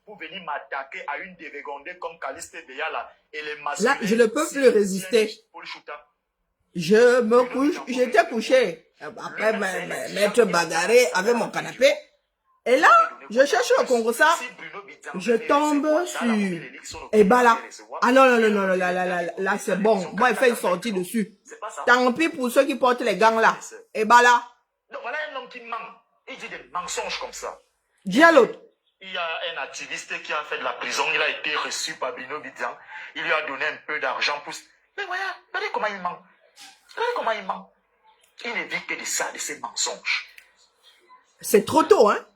pour venir m'attaquer à une dévégondée comme Caliste Beyala et les masses. Là, je ne peux plus résister. Je me couche, j'étais couché. Après, m'être bagarré avec mon canapé. Et là, je cherche le Congo ça. Je tombe sur Ebala. Ah non, non, non, non, là, c'est bon. Moi, il fait une sortie dessus. Tant pis pour ceux qui portent les gants là. Ebala. Donc voilà un homme qui ment. Il dit des mensonges comme ça. Dis à l'autre. Il y a un activiste qui a fait de la prison. Il a été reçu par Bruno Bidian. Il lui a donné un peu d'argent pour... Mais voilà, regardez comment il ment. Regardez comment il ment. Il ne vit que de ça, de ces mensonges. C'est trop tôt, hein?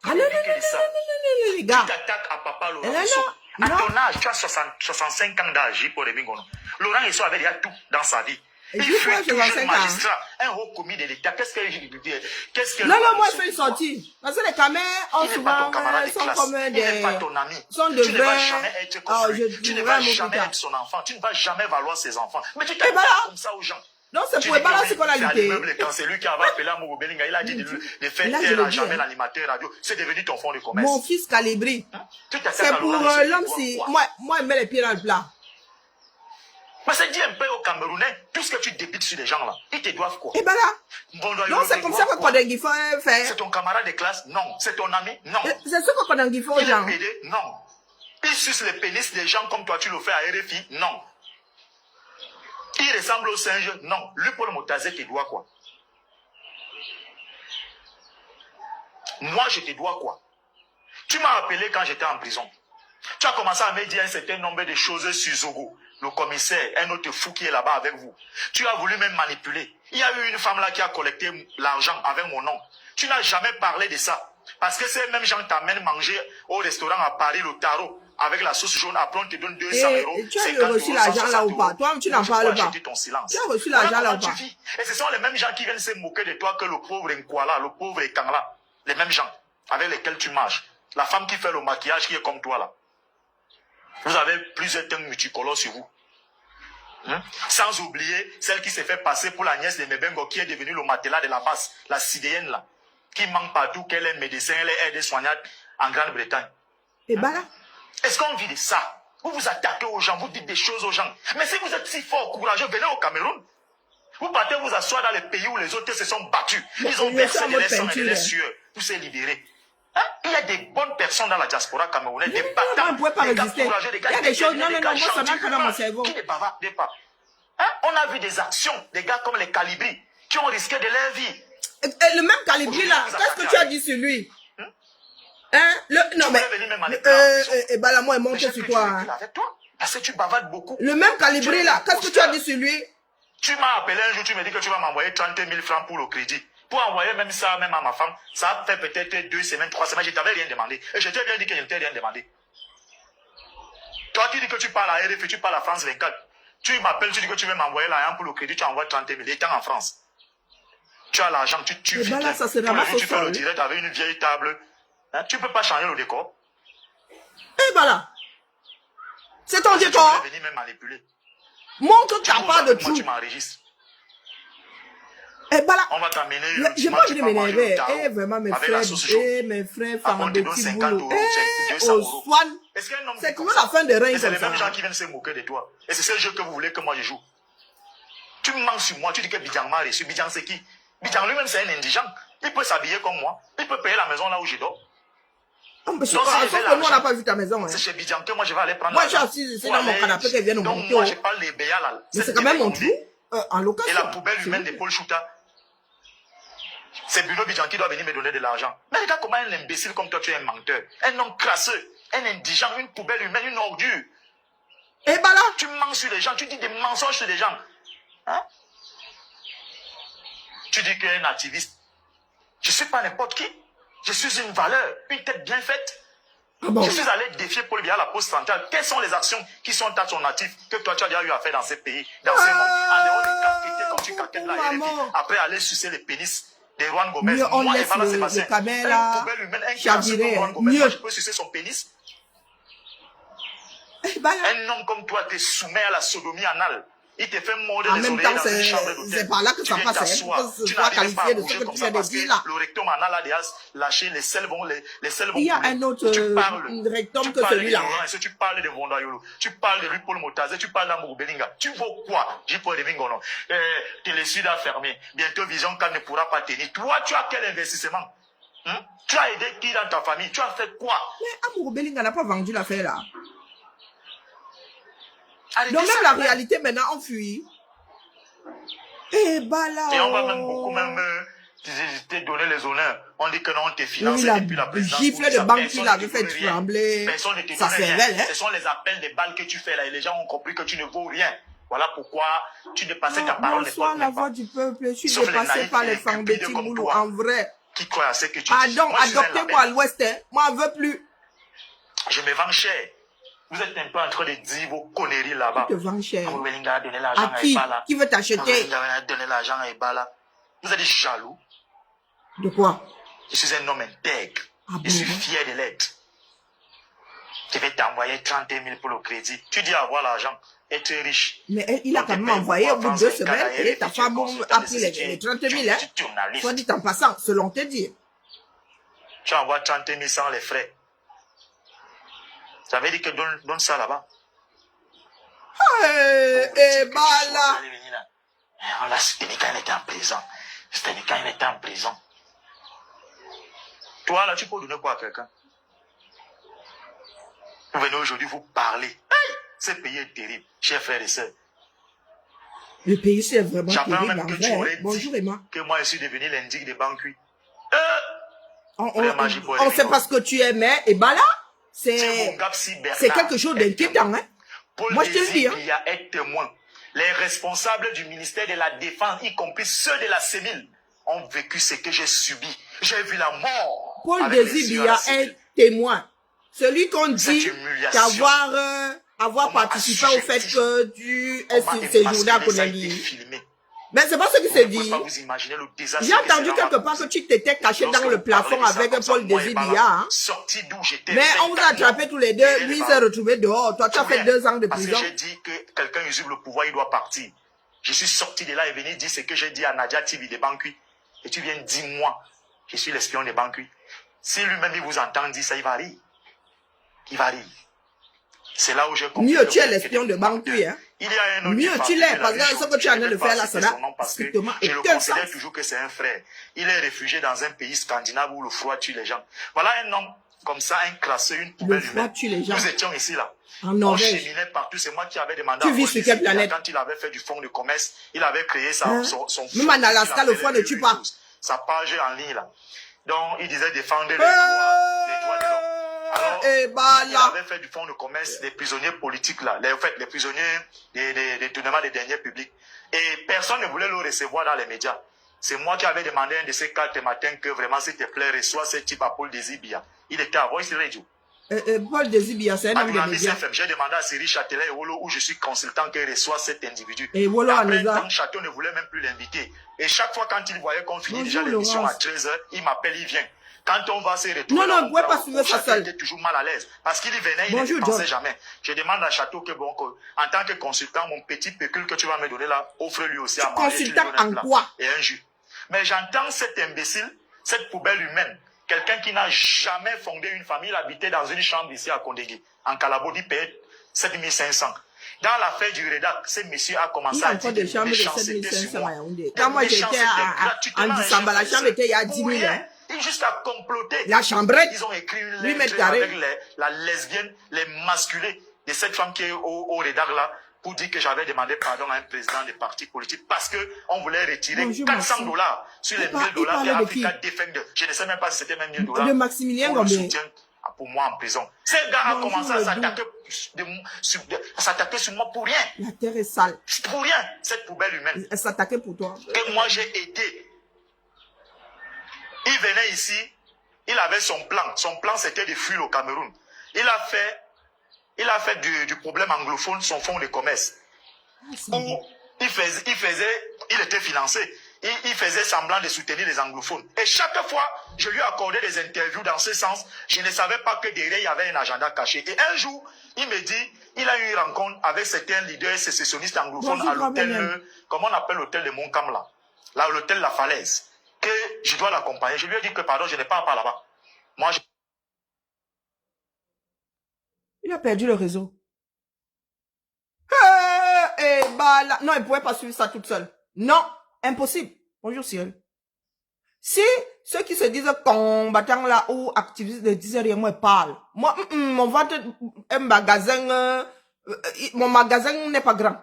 Ah non, non, non, non, les gars. Tu t'attaques à Papa Laurent Esso. À ton âge, tu as 65 ans d'âge pour les Bingono. Laurent Esso avait déjà tout dans sa vie. Il fut toujours magistrat, un haut commis de l'État. Qu'est-ce que non, non, moi je fais une sortie. Parce que les caméras ont souvent sont comme des... sont de tu ne vas jamais être comme lui. Tu ne vas jamais être son enfant. Tu ne vas jamais valoir ses enfants. Mais tu t'attaques comme ça aux gens. Non, c'est pour Ebala, c'est qu'on a lutté. C'est lui qui avait appelé à Mogo Belinga. Il a dit de faire jamais l'animateur radio. C'est devenu ton fonds de commerce. Mon fils Calibri. C'est pour l'homme si... Moi, il met les pieds dans le plat. Mais c'est dit un peu aux Camerounais, puisque tu débites sur les gens là, ils te doivent quoi? Ebala. Non, c'est comme ça que Kodengifo fait. C'est ton camarade de classe? Non. C'est ton ami? Non. C'est ce que Kodengifo il est pédé? Non. Il suce les pénis des gens comme toi tu le fais à RFI? Non. Il ressemble au singe? Non. Lui, Paul Motazé, te doit quoi? Moi, je te dois quoi? Tu m'as appelé quand j'étais en prison. Tu as commencé à me dire un certain nombre de choses sur Zogo, le commissaire, un autre fou qui est là-bas avec vous. Tu as voulu même manipuler. Il y a eu une femme là qui a collecté l'argent avec mon nom. Tu n'as jamais parlé de ça. Parce que ces mêmes gens t'amènent manger au restaurant à Paris, le tarot, avec la sauce jaune. Après, on te donne 200 euros. Tu as reçu l'argent là ou pas? Toi, tu n'en parles pas. Ton silence. Tu as reçu l'argent là ou pas? Et ce sont les mêmes gens qui viennent se moquer de toi que le pauvre Nkwala, le pauvre Ekangla. Les mêmes gens avec lesquels tu marches. La femme qui fait le maquillage qui est comme toi là. Vous avez plusieurs thèmes multicolores sur vous. Sans oublier celle qui s'est fait passer pour la nièce de Mebengo qui est devenue le matelas de la base, la sidéenne là, qui manque partout, qu'elle est médecin, elle est aide-soignante en Grande-Bretagne. Et bah là. Est-ce qu'on vit de ça? Vous vous attaquez aux gens, vous dites des choses aux gens. Mais si vous êtes si fort, courageux, venez au Cameroun. Vous partez vous asseoir dans les pays où les autres se sont battus. Ils ont versé de leur sang et de leur sueur pour se libérer. Il y a des bonnes personnes dans la diaspora camerounaise, des battants, des gars courageux, des gars il y a des choses, non, ça n'a pas dans mon cerveau. Qui ne bavardent pas. On a vu des actions, des gars comme les Calibri, qui ont risqué de leur vie. Le même Calibri là, qu'est-ce que tu as dit sur lui? Non mais, bah là, moi, il manque sur toi. Parce que tu bavardes beaucoup. Le même Calibri là, qu'est-ce que tu as dit sur lui? Tu m'as appelé un jour, tu me dis que tu vas m'envoyer 30 000 francs pour le crédit. Pour envoyer même ça, même à ma femme, ça a fait peut-être 2 semaines, 3 semaines, je t'avais rien demandé. Et je t'ai bien dit que je ne t'ai rien demandé. Toi qui dis que tu parles à RFI, tu parles à France 24. Tu m'appelles, tu dis que tu veux m'envoyer l'argent pour le crédit, tu envoies 30 000. Étant en France. Tu as l'argent, tu vis bien. Ça, tu fais le direct avec une vieille table. Tu ne peux pas changer le décor. Et voilà. C'est ton décor. Tu peux venir me manipuler. Montre ta part de tout. Tu m'enregistres. Eh ben là, on va t'amener je pas envie de m'énerver. Eh, vraiment, mes frères, font des petits boulots. C'est toujours la fin de règne. C'est les mêmes gens qui viennent se moquer de toi. Et c'est ce jeu que vous voulez que moi je joue. Tu me mens sur moi, tu dis que Bidjan m'a reçu. Bidjan c'est qui? Bidjan lui-même c'est un indigent. Il peut s'habiller comme moi. Il peut payer la maison là où je dors. Donc, si on n'a pas vu ta maison. C'est chez Bidjan que moi je vais aller prendre. Moi je suis assis dans mon canapé qu'elle vienne au monter. Donc moi je parle des béas là. Mais c'est quand même mon trou. En location. Et la poubelle humaine de Paul Chouta. C'est Bruno Bidjan qui doit venir me donner de l'argent. Mais regarde comment un imbécile comme toi, tu es un menteur. Un homme crasseux, un indigent, une poubelle humaine, une ordure. Et bah là. Tu mens sur les gens, tu dis des mensonges sur les gens. Tu dis qu'un activiste. Je ne suis pas n'importe qui. Je suis une valeur, une tête bien faite. Je suis allé défier Paul Biya à la poste centrale. Quelles sont les actions qui sont à ton actif que toi tu as déjà eu à faire dans ces pays, dans ces mondes? En dehors de caqueter comme tu caquettes là, après aller sucer les pénis des Juan Gomez. Mieux, on laisse le caméra, chavirer. Mieux. Je peux sucer son pénis. Un homme comme toi te soumet à la sodomie anale. Il te fait mordre En les même oreilles temps, dans une chambre d'hôtel. c'est par là que Tu ça viens passe, hein, t'asseoir, pour que ce tu soit n'arrives pas à qualifié de ce bouger que comme tu ça viens de parce que dire là. le rectum en a là déjà lâché, les selles vont Il y a couler. un autre Tu parles, rectum tu que parles celui-là. de Laurent, tu parles de Vondayolo, tu parles de Louis-Paul Motazé, tu parles d'Amour Belinga. Tu vaux quoi? J'ai pas de Mingono. Télésud a fermé. Bientôt Vision Can ne pourra pas tenir. Toi, tu as quel investissement? Tu as aidé qui dans ta famille? Tu as fait quoi? Mais Amour Belinga n'a pas vendu l'affaire là. Arrêtez Donc même ça, la quand même. réalité maintenant on fuit. Et bah là. Et on va même beaucoup même te donner les honneurs. On dit que non, on te finance Oui, depuis la présidence. gifle de banque qu'il avait fait trembler. Personne ne te Ça donne c'est rien. réel, hein. Ce sont les appels des balles que tu fais là et les gens ont compris que tu ne vaux rien. Voilà pourquoi tu dépassais ta parole ne Bonsoir porte la même voix pas. du peuple. Je suis Sauf les dépassé naïfs par et les les femmes de cupides comme Timoulou toi. en vrai. Qui croient à ce que tu dis. Pardon, Moi, je suis un adoptez-moi à label. l'ouest, hein. Moi on veut plus. Je me vends cher. Vous êtes un peu en train de dire vos conneries là-bas. Tu te vends cher. Amour Belinga a donné l'argent À à qui? Ebala. Qui veut t'acheter? Amour Belinga a donné l'argent à Ebala. Vous êtes jaloux. De quoi? Je suis un homme intègre. Ah Je suis bon? fier de l'être. Je vais t'envoyer 30 000 pour le crédit. Tu dis avoir l'argent, être riche. Mais il a quand même envoyé au bout de 2 semaines et ta femme a pris les 30 000, hein. Soit dit en passant, selon te dire. Tu envoies 30 000 sans les frais. Ça veut dire que donne ça là-bas. Eh bah là. Là, c'était quand il était en prison. C'était quand il était en prison. Toi, là, tu peux donner quoi à quelqu'un? Vous venez aujourd'hui vous parler. Hey! Ce pays est terrible, chers frères et sœurs. Le pays c'est vraiment J'apprends terrible même en que tu vrai. aurais Hein. Bonjour dit Emma. que moi, je suis devenu l'indique des Banqui. On sait pas ce que tu aimais. Et bah là, c'est quelque chose d'inquiétant. Hein. Paul Moi je te le dis. Hein. Désir est témoin. Les responsables du ministère de la Défense, y compris ceux de la CEMIL, ont vécu ce que j'ai subi. J'ai vu la mort. Paul Désir est témoin. Celui qu'on dit avoir participé au fait que tu es séjourné à Conakry. Mais c'est pas ce qui s'est dit. J'ai entendu quelque part que tu t'étais caché dans le plafond avec Paul Désir. Hein. Mais on vous a attrapé tous les deux. Lui s'est retrouvé dehors. Toi, tu as fait 2 ans de prison. Parce que j'ai dit que quelqu'un usurpe le pouvoir, il doit partir. Je suis sorti de là et venu dire ce que j'ai dit à Nadia TV de Banqui. Et tu viens dire moi, je suis l'espion de Banqui. Si lui-même il vous entend dire ça, il va rire. Il va rire. C'est là où j'ai compris. Mieux tu es l'espion de Banqui. Hein. Il y a un autre. Mieux tu l'es, parce que ce que tu es en train de faire là, ça n'a strictement je le aucun considère sens. toujours que c'est un frère. Il est réfugié dans un pays scandinave où le froid tue les gens. Voilà un homme comme ça, un crasseux, une poubelle Le froid humaine. tue les gens. Nous étions ici là. En On Norvège. cheminait partout. C'est moi qui avais demandé Tu à vis Paul sur Désir, quelle planète? quand il avait fait du fonds de commerce, il avait créé son Même en Alaska, le froid ne tue pas. Sa page en ligne là. Donc, il disait défendre les droits de l'homme. Alors, et bah il là. avait fait du fonds de commerce des prisonniers politiques là, les prisonniers des tournements des derniers publics. Et personne ne voulait le recevoir dans les médias. C'est moi qui avais demandé un de ces 4 matins que vraiment, s'il te plaît, reçois ce type à Paul Désir Biya. Il était à Voice Radio. Paul Désir, c'est un homme de médias. J'ai demandé à Cyril Châtelet et Wolo, où je suis consultant, qu'il reçoit cet individu. Et Wolo après Anouza. un temps, Château ne voulait même plus l'inviter. Et chaque fois, quand il voyait qu'on finit Bonjour, déjà l'émission à Laurence. 13h, il m'appelle, il vient. Quand on va se retrouver, Non, vous ne pouvez pas suivre ça Château seul. était toujours mal à l'aise. Parce qu'il y venait, il Bonjour, ne pensait John. jamais. Je demande à Château que, bon, en tant que consultant, mon petit pécule que tu vas me donner là, offre-lui aussi à manger. Consultant tu lui donnes un en plat quoi? et un jus. Mais j'entends cet imbécile, cette poubelle humaine, quelqu'un qui n'a jamais fondé une famille, il habitait dans une chambre ici à Kondégui, en Calabo, il payait 7500. Dans l'affaire du rédac, ce monsieur a Il commencé y a à encore dire des chambres de méchancetés sur 7500 moi. à Yaoundé. Quand moi j'étais en Dissamba, la chambre était il y a 10 000. Hein. Il juste à comploter. La chambrette, Ils ont écrit une 8 mètres lettre carrés. avec la lesbienne, les masculés de cette femme qui est au rédac là, pour dire que j'avais demandé pardon à un président des partis politiques parce que on voulait retirer Bonjour, 400 Maxime. $ sur les Il 1000 dollars que parlait de qui? Africa Defender. Je ne sais même pas si c'était même 1000 dollars. De Maximilien pour le Gombe. soutien pour moi en prison. Ce gars a Bonjour, commencé à le s'attaquer sur moi pour rien. La terre est sale. Pour rien, cette poubelle humaine. Elle s'attaquait pour toi. Que moi j'ai aidé. Il venait ici, il avait son plan. Son plan c'était de fuir au Cameroun. Il a fait du problème anglophone son fonds de commerce. Où il était financé. il faisait semblant de soutenir les anglophones. Et chaque fois, je lui accordais des interviews dans ce sens. Je ne savais pas que derrière, il y avait un agenda caché. Et un jour, il me dit, il a eu une rencontre avec certains leaders sécessionnistes anglophones à l'hôtel, comment on appelle l'hôtel de Montcalm là, l'hôtel La Falaise, que je dois l'accompagner. Je lui ai dit que, pardon, je n'ai pas là-bas. Moi, Il a perdu le réseau. Bah là, non, elle ne pouvait pas suivre ça toute seule. Non, impossible. Bonjour Cyril. Si ceux qui se disent combattants là ou activistes ne disent rien, moi, ils parlent. Moi, mon ventre, un magasin, mon magasin n'est pas grand.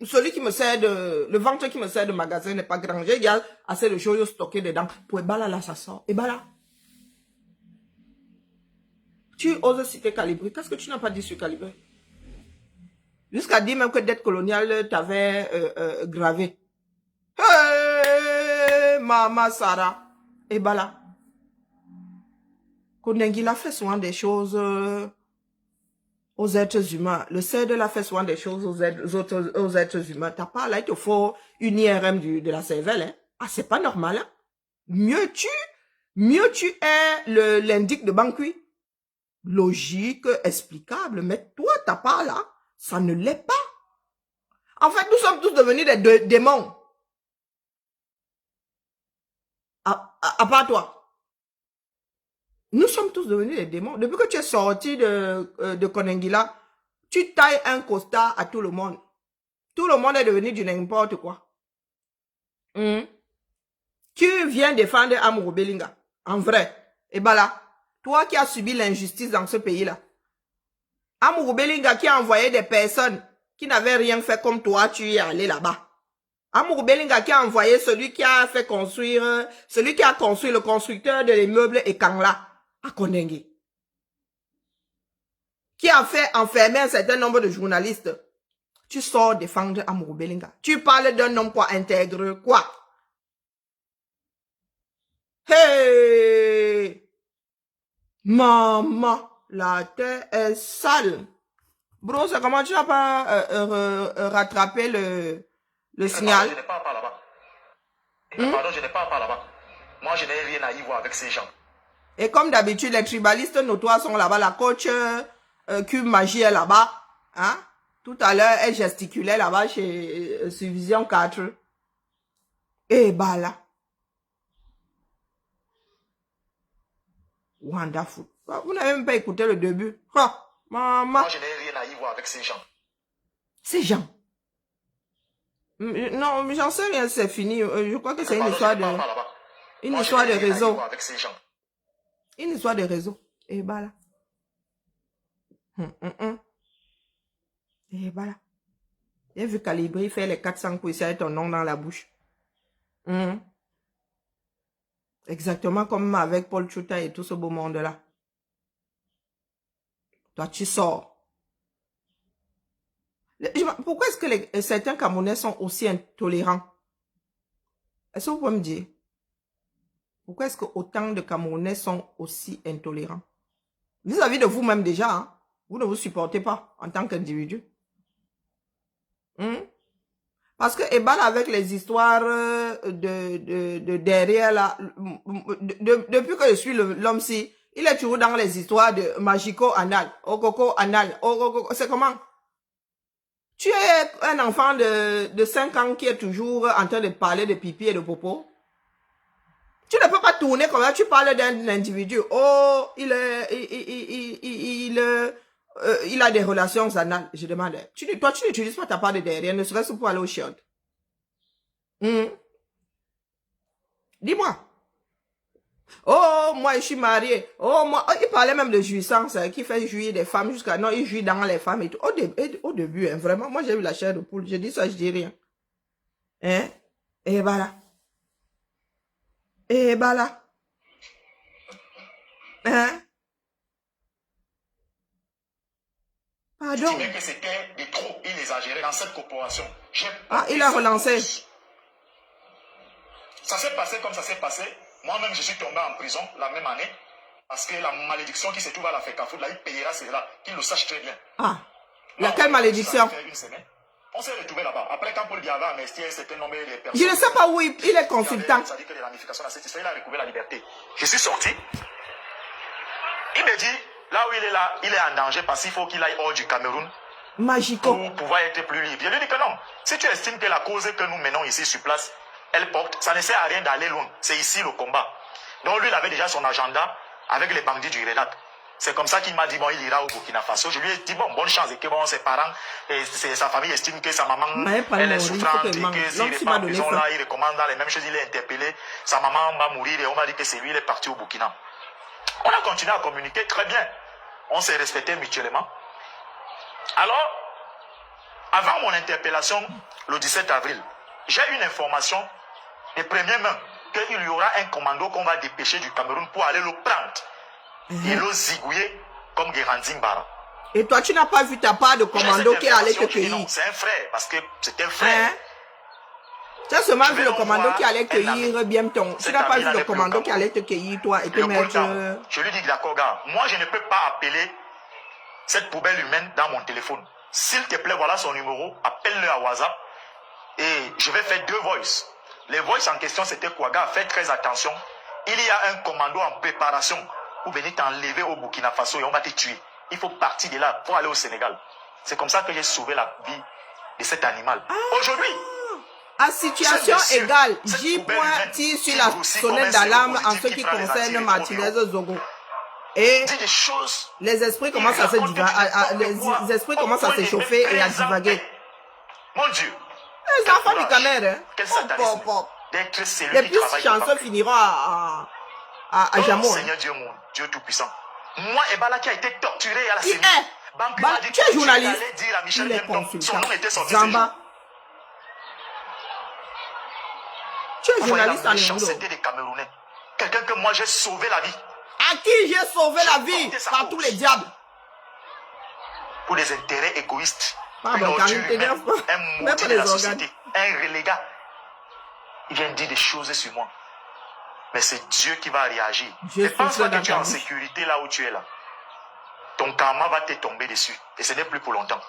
Celui qui me sert le ventre qui me sert de magasin n'est pas grand. J'ai déjà assez de choses stockées dedans. Pour Ebala là, ça sort. Ebala. Tu oses citer Calibré. Qu'est-ce que tu n'as pas dit sur Calibré? Jusqu'à dire même que dette coloniale t'avait gravé. Hey, Mama Sarah. Et bah là. Kondenguila fait souvent des choses aux êtres humains. Le CEDEL a fait souvent des choses aux êtres humains. T'as pas là, il te faut une IRM de la cervelle. Hein? Ah, c'est pas normal. Hein? Mieux tu es l'indic de Bankui. Logique, explicable. Mais toi, t'as pas là. Ça ne l'est pas. En fait, nous sommes tous devenus des démons. À part toi. Nous sommes tous devenus des démons. Depuis que tu es sorti de Kondenguila, tu tailles un costard à tout le monde. Tout le monde est devenu du n'importe quoi. Tu viens défendre Amourou Belinga. En vrai. Et bah là, toi qui as subi l'injustice dans ce pays-là. Amourou Belinga qui a envoyé des personnes qui n'avaient rien fait comme toi, tu y es allé là-bas. Amourou Belinga qui a envoyé celui qui a construit le constructeur de l'immeuble Ekangla à Kondengue. Qui a fait enfermer un certain nombre de journalistes. Tu sors défendre Amourou Belinga. Tu parles d'un homme quoi, intègre, quoi. Hey! Maman! La terre est sale. Bro, c'est comment tu n'as pas rattrapé le signal? Je n'ai pas là-bas. Pardon, je n'ai pas là-bas. Moi, je n'ai rien à y voir avec ces gens. Et comme d'habitude, les tribalistes notoires sont là-bas. La coach Cube Magie est là-bas. Hein? Tout à l'heure, elle gesticulait là-bas chez Subvision 4. Et bah là. Wonderful. Vous n'avez même pas écouté le début. Ha, maman. Moi, je n'ai rien à y voir avec ces gens. Ces gens? Non, mais j'en sais rien, c'est fini. Je crois que c'est une histoire de... Une histoire de réseau. Une histoire de réseau. Et bah là. Et bah là. J'ai vu Calibri faire les 400 coups avec ton nom dans la bouche. Exactement comme avec Paul Chouta et tout ce beau monde-là. Toi, tu sors. Pourquoi est-ce que certains Camerounais sont aussi intolérants? Est-ce que vous pouvez me dire? Pourquoi est-ce que autant de Camerounais sont aussi intolérants? Vis-à-vis de vous-même déjà, hein? Vous ne vous supportez pas en tant qu'individu. Parce que Ebala avec les histoires de derrière là, depuis que je suis l'homme-ci, il est toujours dans les histoires de magico-anal, okoko-anal, okoko, c'est comment? Tu es un enfant de 5 ans qui est toujours en train de parler de pipi et de popo. Tu ne peux pas tourner comme ça, tu parles d'un individu. Oh, il a des relations anales. Je demande. Toi, tu n'utilises pas ta part de derrière, ne serait-ce pour aller au chiottes. Dis-moi. Oh, moi, je suis marié. Oh, moi, il parlait même de jouissance, qui fait jouir des femmes jusqu'à... Non, il jouit dans les femmes et tout. Au début, hein, vraiment, moi, j'ai eu la chair de poule. Je dis ça, je dis rien. Hein? Et voilà. Et voilà. Hein? Pardon? Je dirais que c'était de trop, il exagérait dans cette corporation. Ah, il a relancé. Ça s'est passé comme ça s'est passé. Moi-même, je suis tombé en prison la même année. Parce que la malédiction qui se trouve à la FECAFOUD, là, il payera cela. Qu'il le sache très bien. Ah, laquelle malédiction? Une semaine. On s'est retrouvé là-bas. Après, quand Paul Biya avait amnistié un certain nombre de personnes. Je ne sais pas où il est consultant. Ça dit que les ramifications dans cette histoire, il a recouvré la liberté. Je suis sorti. Il me dit, là où il est là, il est en danger parce qu'il faut qu'il aille hors du Cameroun. Magico. Pour pouvoir être plus libre. Je lui dis que non. Si tu estimes que la cause que nous menons ici sur place, elle porte, ça ne sert à rien d'aller loin. C'est ici le combat. Donc lui, il avait déjà son agenda avec les bandits du Redat. C'est comme ça qu'il m'a dit, bon, il ira au Burkina Faso. Je lui ai dit, bon, bonne chance. Et que bon, ses parents et sa famille estiment que sa maman, elle est souffrante. Et que s'il n'est pas en prison là, il recommande dans les mêmes choses, il est interpellé. Sa maman va mourir et on m'a dit que c'est lui, il est parti au Burkina. On a continué à communiquer très bien. On s'est respecté mutuellement. Alors, avant mon interpellation, le 17 avril, j'ai une information de première main qu'il y aura un commando qu'on va dépêcher du Cameroun pour aller le prendre et le zigouiller comme Guérandine Bara. Et toi, tu n'as pas vu ta part de commando qui allait te cueillir? Non, c'est un frère, parce que c'est un frère. Tu as seulement vu le commando qui allait cueillir bien ton. Tu n'as pas vu le commando qui allait te cueillir, toi, et te mettre. Je lui dis, d'accord, gars, moi je ne peux pas appeler cette poubelle humaine dans mon téléphone. S'il te plaît, voilà son numéro, appelle-le à WhatsApp et je vais faire 2 voices. Les voices en question, c'était quoi, gars? Fais très attention. Il y a un commando en préparation pour venir t'enlever au Burkina Faso et on va te tuer. Il faut partir de là pour aller au Sénégal. C'est comme ça que j'ai sauvé la vie de cet animal. Aujourd'hui, à situation égale, J. tire sur la sonnette d'alarme en ce qui concerne Martinez Zogo. Et les esprits commencent à se les esprits commencent à s'échauffer et à divaguer. Mon Dieu. Les enfants du Cameroun, les plus chanceux finiront à Jamon. Seigneur Dieu, mon Dieu Tout-Puissant. Moi, Ebala qui a été torturé à la CENI. Tu es journaliste. Il est consultant. Zamba. Tu es journaliste en Indo. C'était des Camerounais. Quelqu'un que moi j'ai sauvé la vie. À qui j'ai sauvé la vie par tous les diables? Pour des intérêts égoïstes. Pardon, un maudit de la société. Un relégat. Il vient dire des choses sur moi. Mais c'est Dieu qui va réagir. Ne pense pas que tu es en sécurité là où tu es là. Ton karma va te tomber dessus. Et ce n'est plus pour longtemps.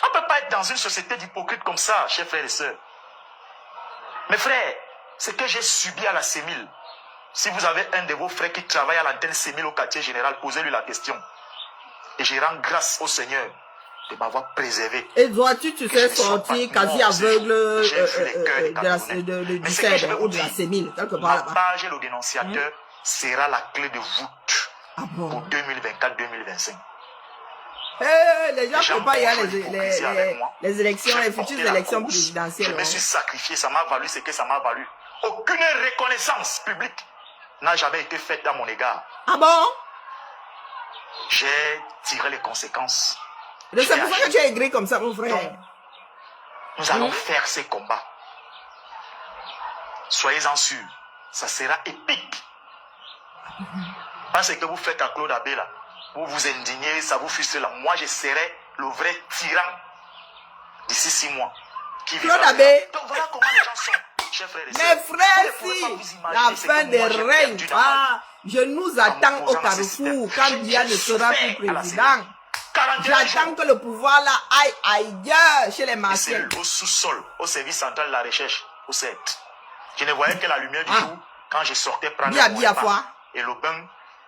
On ne peut pas être dans une société d'hypocrites comme ça, chers frères et sœurs. Mes frères, ce que j'ai subi à la CEMIL, si vous avez un de vos frères qui travaille à l'antenne CEMIL au quartier général, posez-lui la question. Et je rends grâce au Seigneur de m'avoir préservé. Et dois-tu te faire sortir quasi aveugle du CED ou de la CEMIL, quelque part là-bas? Ma page et le dénonciateur sera la clé de voûte pour 2024-2025. Les gens ne peuvent pas y aller les élections, les futures élections présidentielles. Je me suis sacrifié, ça m'a valu ce que ça m'a valu. Aucune reconnaissance publique n'a jamais été faite à mon égard. Ah bon? J'ai tiré les conséquences. C'est pour ça que tu es aigri comme ça, mon frère. Donc, nous allons faire ces combats. Soyez-en sûrs, ça sera épique. Parce que vous faites à Claude Abbé là, vous vous indignez, ça vous frustre là. Moi, je serai le vrai tyran d'ici 6 mois. Claude Abbé. Donc voilà comment les gens sont. Mes frères, si la fin des règnes, je nous attends au carrefour quand Biya ne sera plus président. J'attends que le pouvoir là aille ailleurs chez les martiens. Au sous-sol, au service central de la recherche, au 7. Je ne voyais que la lumière du jour quand je sortais prendre mon repas et le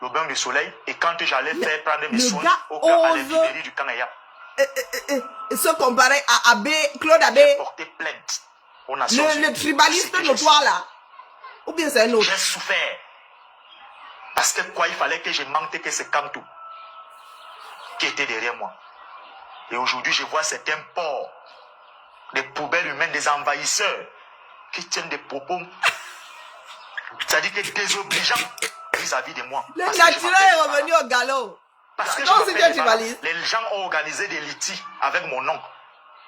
bain de soleil. Et quand j'allais faire prendre mes soins à l'infirmerie du Kanaya. Se comparer à Abbé, Claude Abbé. J'ai porté plainte aux Nations Unies. Le tribaliste notoire là. Ou bien c'est un autre. J'ai souffert. Parce que quoi, il fallait que je manque que c'est Kantou qui était derrière moi. Et aujourd'hui, je vois certains porcs, des poubelles humaines, des envahisseurs, qui tiennent des propos, c'est-à-dire que désobligeants vis-à-vis de moi. Le naturel est revenu au galop. Parce que les gens ont organisé des litiges avec mon nom.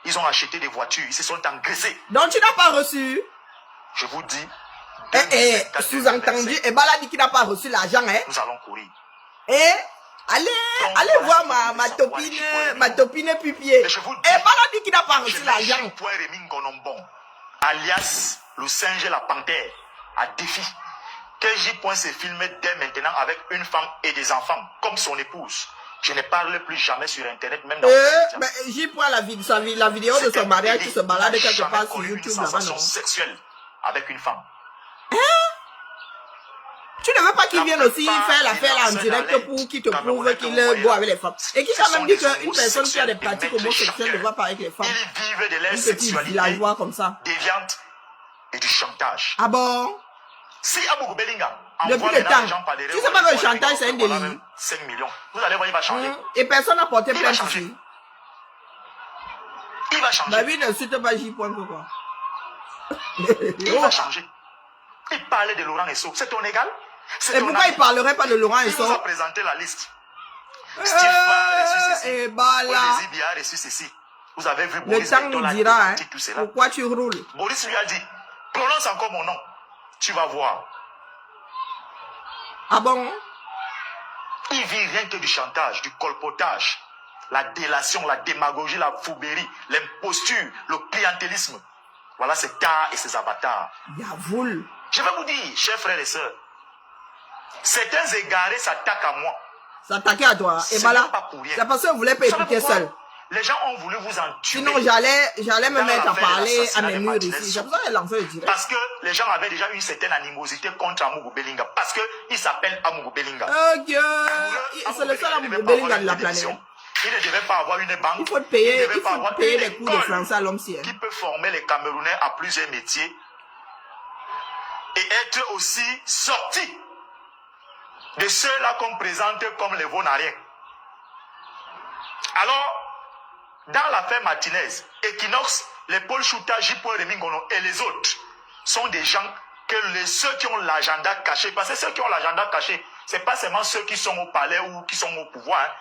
Ils ont acheté des voitures, ils se sont engraissés. Donc tu n'as pas reçu? Je vous dis. Sous-entendu, et Bala dit qu'il n'a pas reçu l'argent, hein? Nous allons courir. Et allez voir ma topine pupier. Et Bala dit qu'il n'a pas reçu l'argent. Alias le singe et la panthère, à défi. Que J. se filme dès maintenant avec une femme et des enfants, comme son épouse. Je ne parle plus jamais sur Internet, même dans les médias. Mais j'y prends la vidéo de son mariage qui se balade quelque part sur YouTube une là-bas, sensation non? sexuelle avec une femme. Tu ne veux pas qu'il vienne aussi faire l'affaire en direct pour qu'il te prouve qu'il go avec les femmes. Et qui quand même dit qu'une personne qui a des pratiques homosexuelles ne va pas avec les femmes. Ils vivent de leur Une petite sexualité villageois comme ça. déviante et du chantage. Ah bon? Si Amougou Bellinga Depuis envoie le maintenant les temps, gens par les tu sais pas que le chantage c'est un délit. 5 millions. Vous allez voir, il va changer. Et personne n'a porté Il va plainte changer. ici. Il va changer. Baby ne suite pas J. Point quoi. Il va changer. Il parlait de Laurent Esso. C'est ton égal? Et pourquoi il parlerait pas de Laurent Il Esso? nous a présenté la liste. Steve a reçu ceci. Et bah là. Olivier Bia a reçu ceci. Vous avez vu Le Boris temps Beton nous a dira, hein, dit tout cela. pourquoi tu roules. Boris lui a dit, prononce encore mon nom. Tu vas voir. Ah bon? Il vit rien que du chantage, du colpotage, la délation, la démagogie, la fourberie, l'imposture, le clientélisme. Voilà ses cas et ses avatars. Yavoul. Je vais vous dire, chers frères et sœurs, certains égarés s'attaquent à moi. S'attaquer à toi. Et C'est voilà. même pas pour rien. C'est parce que vous voulez pas Vous savez écouter pourquoi? seul. Les gens ont voulu vous entuber. Sinon, j'allais me Dans mettre à l'affaire de parler à l'assassinat mes de murs Martinez. ici. C'est pour ça que j'ai lancé le direct. Parce que les gens avaient déjà une certaine animosité contre Amougou Bellinga. Parce qu'il s'appelle Amougou Bellinga. Oh Dieu. C'est le seul Amougou Bellinga de la planète. Il ne devait pas avoir une banque. Il faut payer, ne devait pas avoir payer une les cours de école français à l'homme si. qui peut former les Camerounais à plusieurs métiers et être aussi sorti de ceux-là qu'on présente comme les vaunariens. Alors, dans l'affaire Martinez, Equinox, les Paul Chouta, J.P. Remingono et les autres sont des gens que ceux qui ont l'agenda caché, parce que ceux qui ont l'agenda caché, ce n'est pas seulement ceux qui sont au palais ou qui sont au pouvoir. Hein.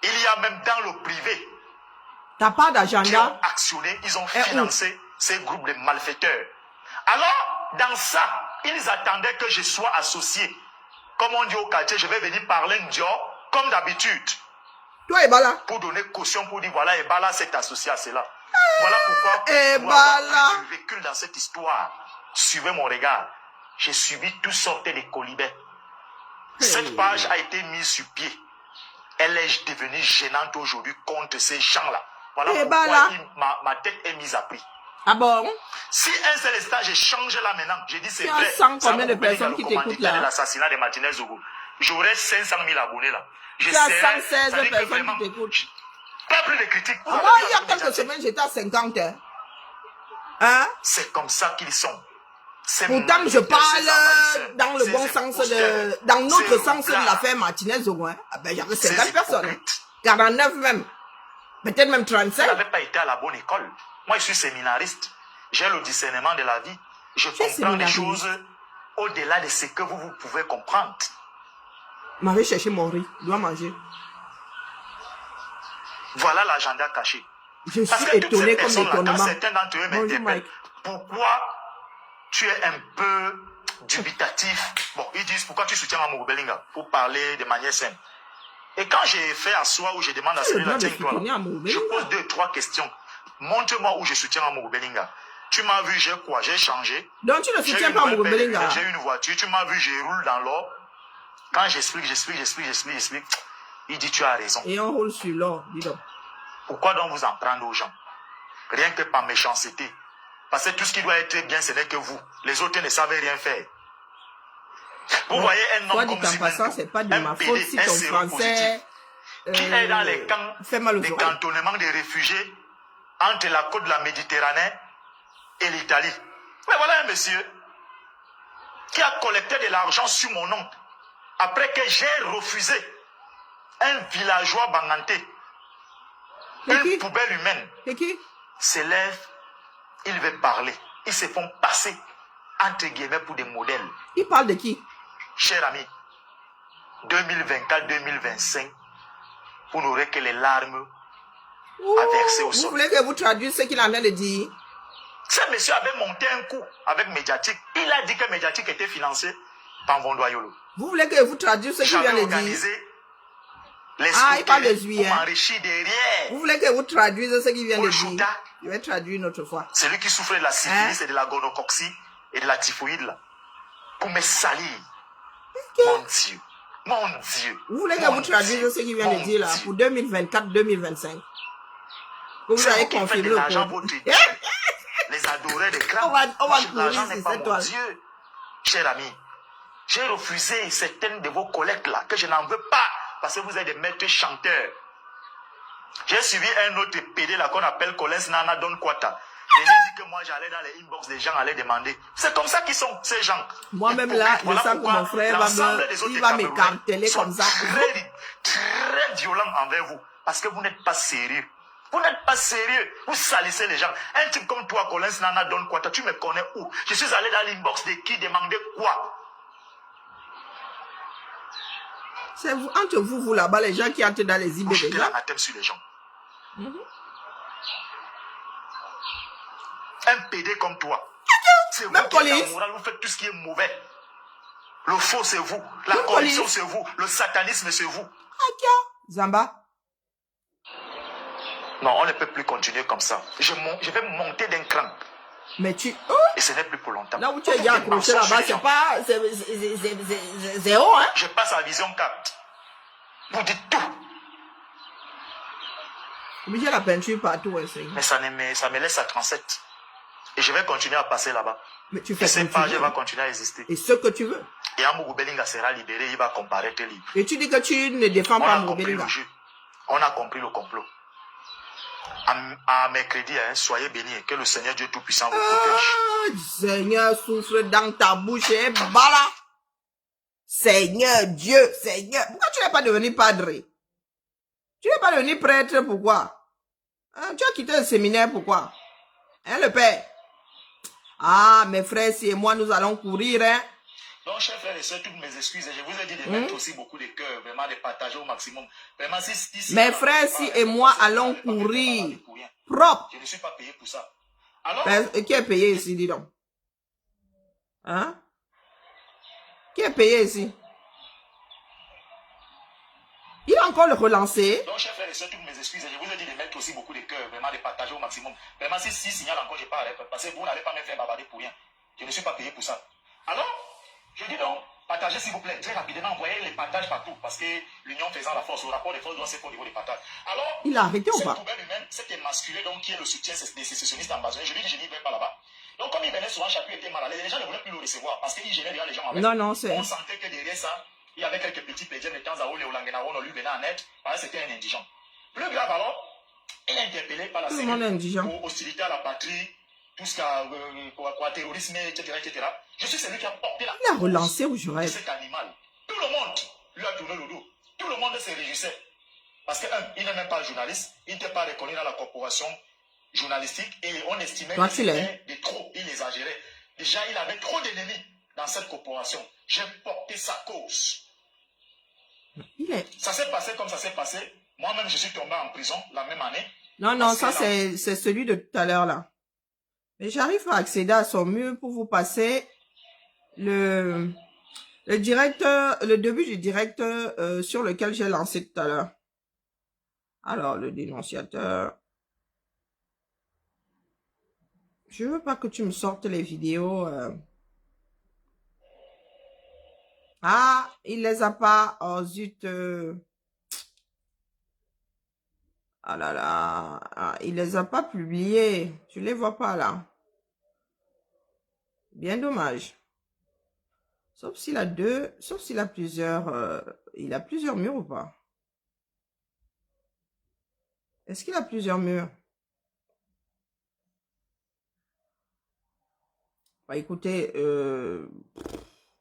Il y a même dans le privé T'as pas qui d'agenda? ont actionné, ils ont financé ces groupes de malfaiteurs. Alors, dans ça, ils attendaient que je sois associé. Comme on dit au quartier, je vais venir parler Ndio, comme d'habitude. Toi et Bala. Pour donner caution, pour dire voilà, Ebala s'est associé à cela. Voilà pourquoi, pour Ebala. avoir du recul dans cette histoire, suivez mon regard. J'ai subi toutes sortes de colibets. Cette page a été mise sur pied. Elle est devenue gênante aujourd'hui contre ces gens-là. Voilà pourquoi ma tête est mise à prix. Ah bon? Si un seul instant, je change là maintenant, je dis c'est Tu vrai. as 100 combien de personnes qui t'écoutent là? L'assassinat de Martinez Zogo. J'aurais 500 000 abonnés là. Tu as 116 personnes qui t'écoutent. Pas plus de critiques. Moi, il y a quelques semaines, j'étais à 50. Hein? C'est comme ça qu'ils sont. Pourtant, je parle dans le bon sens dans notre sens de l'affaire Martinez Zogo. Ah ben, j'avais 50 personnes. 49 même. Peut-être même 35. Je n'avais pas été à la bonne école. Moi, je suis séminariste. J'ai le discernement de la vie. Je comprends les choses au-delà de ce que vous pouvez comprendre. M'avait cherché mon riz. Je dois manger. Voilà l'agenda caché. Je suis étonné comme étonnement. Quand certains d'entre eux m'interpellent, pourquoi tu es un peu dubitatif? Bon, ils disent pourquoi tu soutiens Amougou Bellinga pour parler de manière simple. Et quand j'ai fait à soi où je demande à celui-là, tiens, toi, je pose 2-3 questions. Montre-moi où je soutiens Amougou Bellinga. Tu m'as vu, j'ai quoi? J'ai changé. Donc tu ne soutiens pas Amougou Bellinga? J'ai une voiture, tu m'as vu, je roule dans l'or. Quand j'explique, il dit tu as raison. Et on roule sur l'or, dis donc. Pourquoi donc vous en prendre aux gens? Rien que par méchanceté. Parce que tout ce qui doit être bien, ce n'est que vous. Les autres ne savent rien faire. Vous voyez un homme comme Simenou, c'est pas de ma faute si ton français qui est dans les camps de cantonnement des réfugiés entre la côte de la Méditerranée et l'Italie. Mais voilà un monsieur qui a collecté de l'argent sur mon nom après que j'ai refusé un villageois banganté, une poubelle humaine, s'élève, il veut parler. Ils se font passer entre guillemets pour des modèles. Il parle de qui? Cher ami, 2024-2025, vous n'aurez que les larmes à verser au sol. Vous voulez que vous traduisiez ce qu'il en a de dire? Ce monsieur avait monté un coup avec Mediatic. Il a dit que Mediatic était financé par Vondoyolo. Vous voulez que vous traduisiez ce qu'il vient de dire? Il parle de juillet. Pour m'enrichir derrière. Vous voulez que vous traduisiez ce qu'il vient de dire? Je vais traduire une autre fois. Celui qui souffre de la syphilis et de la gonocoxie et de la typhoïde là. Pour me salir. Mon Dieu. Mon Dieu. Vous voulez que vous traduisez ce qu'il vient de dire là pour 2024-2025? Vous allez confirmer le l'argent, code. votre Dieu. Les adorer, les crânes. On va L'argent courir n'est sur pas cette mon toile. Dieu. Cher ami, j'ai refusé certaines de vos collectes là, que je n'en veux pas, parce que vous êtes des maîtres chanteurs. J'ai suivi un autre PD là qu'on appelle Collins Nana Don Kwata. Il a dit que moi j'allais dans les inbox des gens, allaient demander. C'est comme ça qu'ils sont, ces gens. Moi-même là, je sens que mon frère il va m'écarteler comme ça. Très violent envers vous, parce que vous n'êtes pas sérieux. Vous n'êtes pas sérieux. Vous salissez les gens. Un type comme toi, Collins Nana Don Kwata, tu me connais où? Je suis allé dans l'inbox de qui demander quoi? C'est vous, entre vous là-bas, les gens qui entrent dans les idées des gens. L'anathème sur les gens. Un PD comme toi. C'est vous Même qui êtes police. dans le moral, vous faites tout ce qui est mauvais. Le faux, c'est vous. La Même corruption, police. c'est vous. Le satanisme, c'est vous. Zamba. Non, on ne peut plus continuer comme ça. Je vais monter d'un cran. Mais tu... Oh, Et ce n'est plus pour longtemps. là où tu es déjà accroché là-bas, c'est pas... C'est zéro, hein? Je passe à Vision 4. Vous dites tout. Mais j'ai la peinture partout, hein, c'est... Mais ça me laisse à 37. Et je vais continuer à passer là-bas. Mais tu Et fais ces comme tu pages veux. va continuer à exister. Et ce que tu veux. Et Amougou Belinga sera libéré, il va comparaître libre. Et tu dis que tu ne défends On pas a mon compris Belinga. le jeu. On a compris le complot. À mercredi, hein, soyez bénis et que le Seigneur Dieu Tout-Puissant vous protège. Ah, Seigneur, souffle dans ta bouche et bala. Seigneur Dieu, Seigneur. Pourquoi tu n'es pas devenu padre? Tu n'es pas devenu prêtre, pourquoi? Hein, tu as quitté le séminaire, pourquoi? Hein, le père? Ah, mes frères, si et moi, nous allons courir, hein. Donc, chers frères et sœurs, toutes mes excuses. Je vous ai dit de mettre aussi beaucoup de cœur, vraiment de partager au maximum. Vraiment, Mes frères, si et moi allons courir. Propre. Je ne suis pas payé pour ça. Alors, Qui est payé ici, dis donc? Hein? Qui est payé ici? Il a encore le relancé. donc, chers frères et sœurs, toutes mes excuses. Je vous ai dit de mettre aussi beaucoup de cœur, vraiment de partager au maximum. Vraiment, si signal encore, je parle, parce que vous n'allez pas me faire bavarder pour rien. Je ne suis pas payé pour ça. Alors, je dis donc, partagez s'il vous plaît, très rapidement, envoyez les partages partout, parce que l'union faisant la force, le rapport des forces doit se faire au niveau des partages. Alors, Il a arrêté ou cette pas? poubelle humaine, cet émasculé, donc, qui est le soutien des sécessionnistes ambassadeurs, je lui dis, je n'y vais pas là-bas. Donc, comme il venait souvent, Chapuis était mal à l'aise, les gens ne voulaient plus le recevoir, parce qu'il gênait déjà les gens avec. Non, non, c'est... On sentait que derrière ça, il y avait quelques petits pédiens de temps à autre, les Olangenao, on lui venait en aide, parce que c'était un indigent. Plus grave alors, il est interpellé par la Tout le monde est indigent. pour hostilité à la patrie, tout ce qui a terrorisme, etc. Je suis celui qui a porté la Il a relancé ou je de rêve? cet animal. Tout le monde lui a tourné le dos. Tout le monde se réjouissait. Parce que, il n'est même pas journaliste, il n'était pas reconnu dans la corporation journalistique et on estimait Toi, qu'il tu était de trop, il exagérait. Déjà, il avait trop d'ennemis dans cette corporation. J'ai porté sa cause. Il est... Ça s'est passé comme ça s'est passé. Moi-même, je suis tombé en prison la même année. Non, non, Parce ça que c'est celui de tout à l'heure là. Mais j'arrive à accéder à son mur pour vous passer le directeur, le début du direct sur lequel j'ai lancé tout à l'heure. Alors, le dénonciateur. Je veux pas que tu me sortes les vidéos. Ah, il les a pas. Oh zut. Ah là là. Ah, il les a pas publiés. Je les vois pas là. Bien dommage. Sauf s'il a sauf s'il a plusieurs, il a plusieurs murs ou pas? Est-ce qu'il a plusieurs murs? Bah écoutez,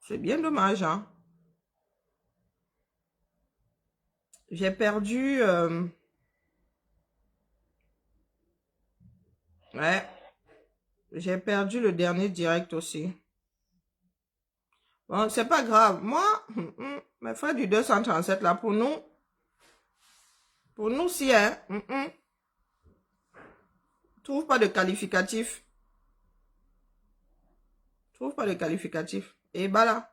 c'est bien dommage, hein. J'ai perdu, ouais, j'ai perdu le dernier direct aussi. Bon, c'est pas grave. Moi, mes frères du 237 là, pour nous si, hein, trouve pas de qualificatif. Trouve pas de qualificatif. Et bah là.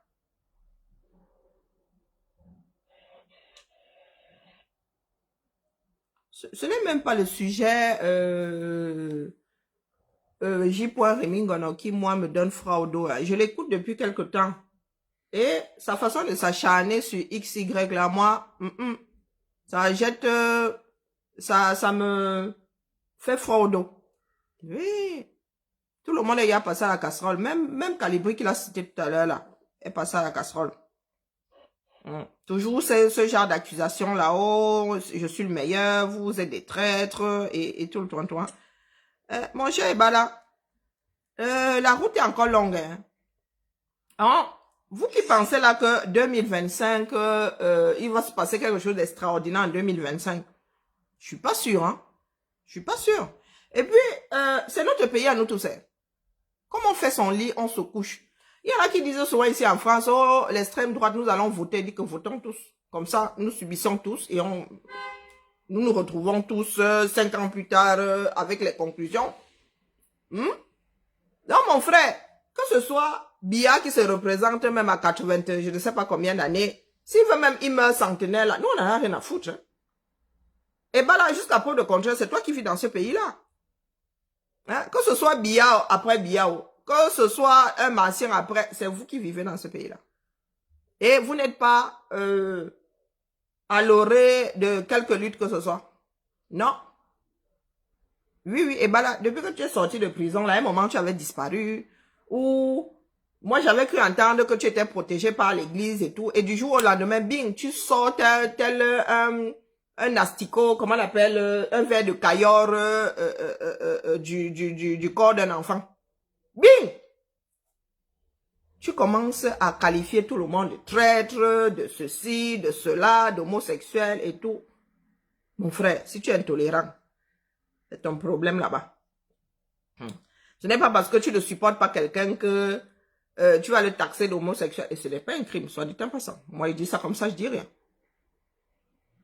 Ce n'est même pas le sujet J. Rémingono qui, moi, me donne froid au dos. Je l'écoute depuis quelque temps. Et sa façon de s'acharner sur XY, là, moi, ça jette, ça me fait froid au dos. Oui. Tout le monde est passé à la casserole. Même Calibri qui l'a cité tout à l'heure, là, est passé à la casserole. Toujours ce genre d'accusation là, oh, je suis le meilleur, vous êtes des traîtres, et tout le toin. Mon cher Ebala, la route est encore longue. Hein? Vous qui pensez là que 2025, il va se passer quelque chose d'extraordinaire en 2025, je suis pas sûr, hein. Je suis pas sûr. Et puis, c'est notre pays à nous tous. Comme on fait son lit, on se couche. Il y en a qui disent souvent ici en France, oh, l'extrême droite, nous allons voter, dit que votons tous. Comme ça, nous subissons tous et nous nous retrouvons tous 5 ans plus tard avec les conclusions. Donc, mon frère, que ce soit Biya qui se représente même à 80, je ne sais pas combien d'années, s'il veut même, il meurt centenaire là, nous on n'en a rien à foutre. Hein. Et bah là, jusqu'à preuve de contraire, c'est toi qui vis dans ce pays-là. Hein? Que ce soit Biya après Biya, que ce soit un martien après, c'est vous qui vivez dans ce pays-là. Et vous n'êtes pas à l'orée de quelque lutte que ce soit. Non. Oui, et bah là, depuis que tu es sorti de prison, là, à un moment, tu avais disparu. Ou, moi, j'avais cru entendre que tu étais protégé par l'église et tout. Et du jour au lendemain, bing, tu sors tel un asticot, comment on appelle, un verre de caillor du corps d'un enfant. Bing! Tu commences à qualifier tout le monde de traître, de ceci, de cela, d'homosexuel et tout. Mon frère, si tu es intolérant, c'est ton problème là-bas. Ce n'est pas parce que tu ne supportes pas quelqu'un que tu vas le taxer d'homosexuel. Et ce n'est pas un crime, soit dit en passant. Moi, il dit ça comme ça, je dis rien.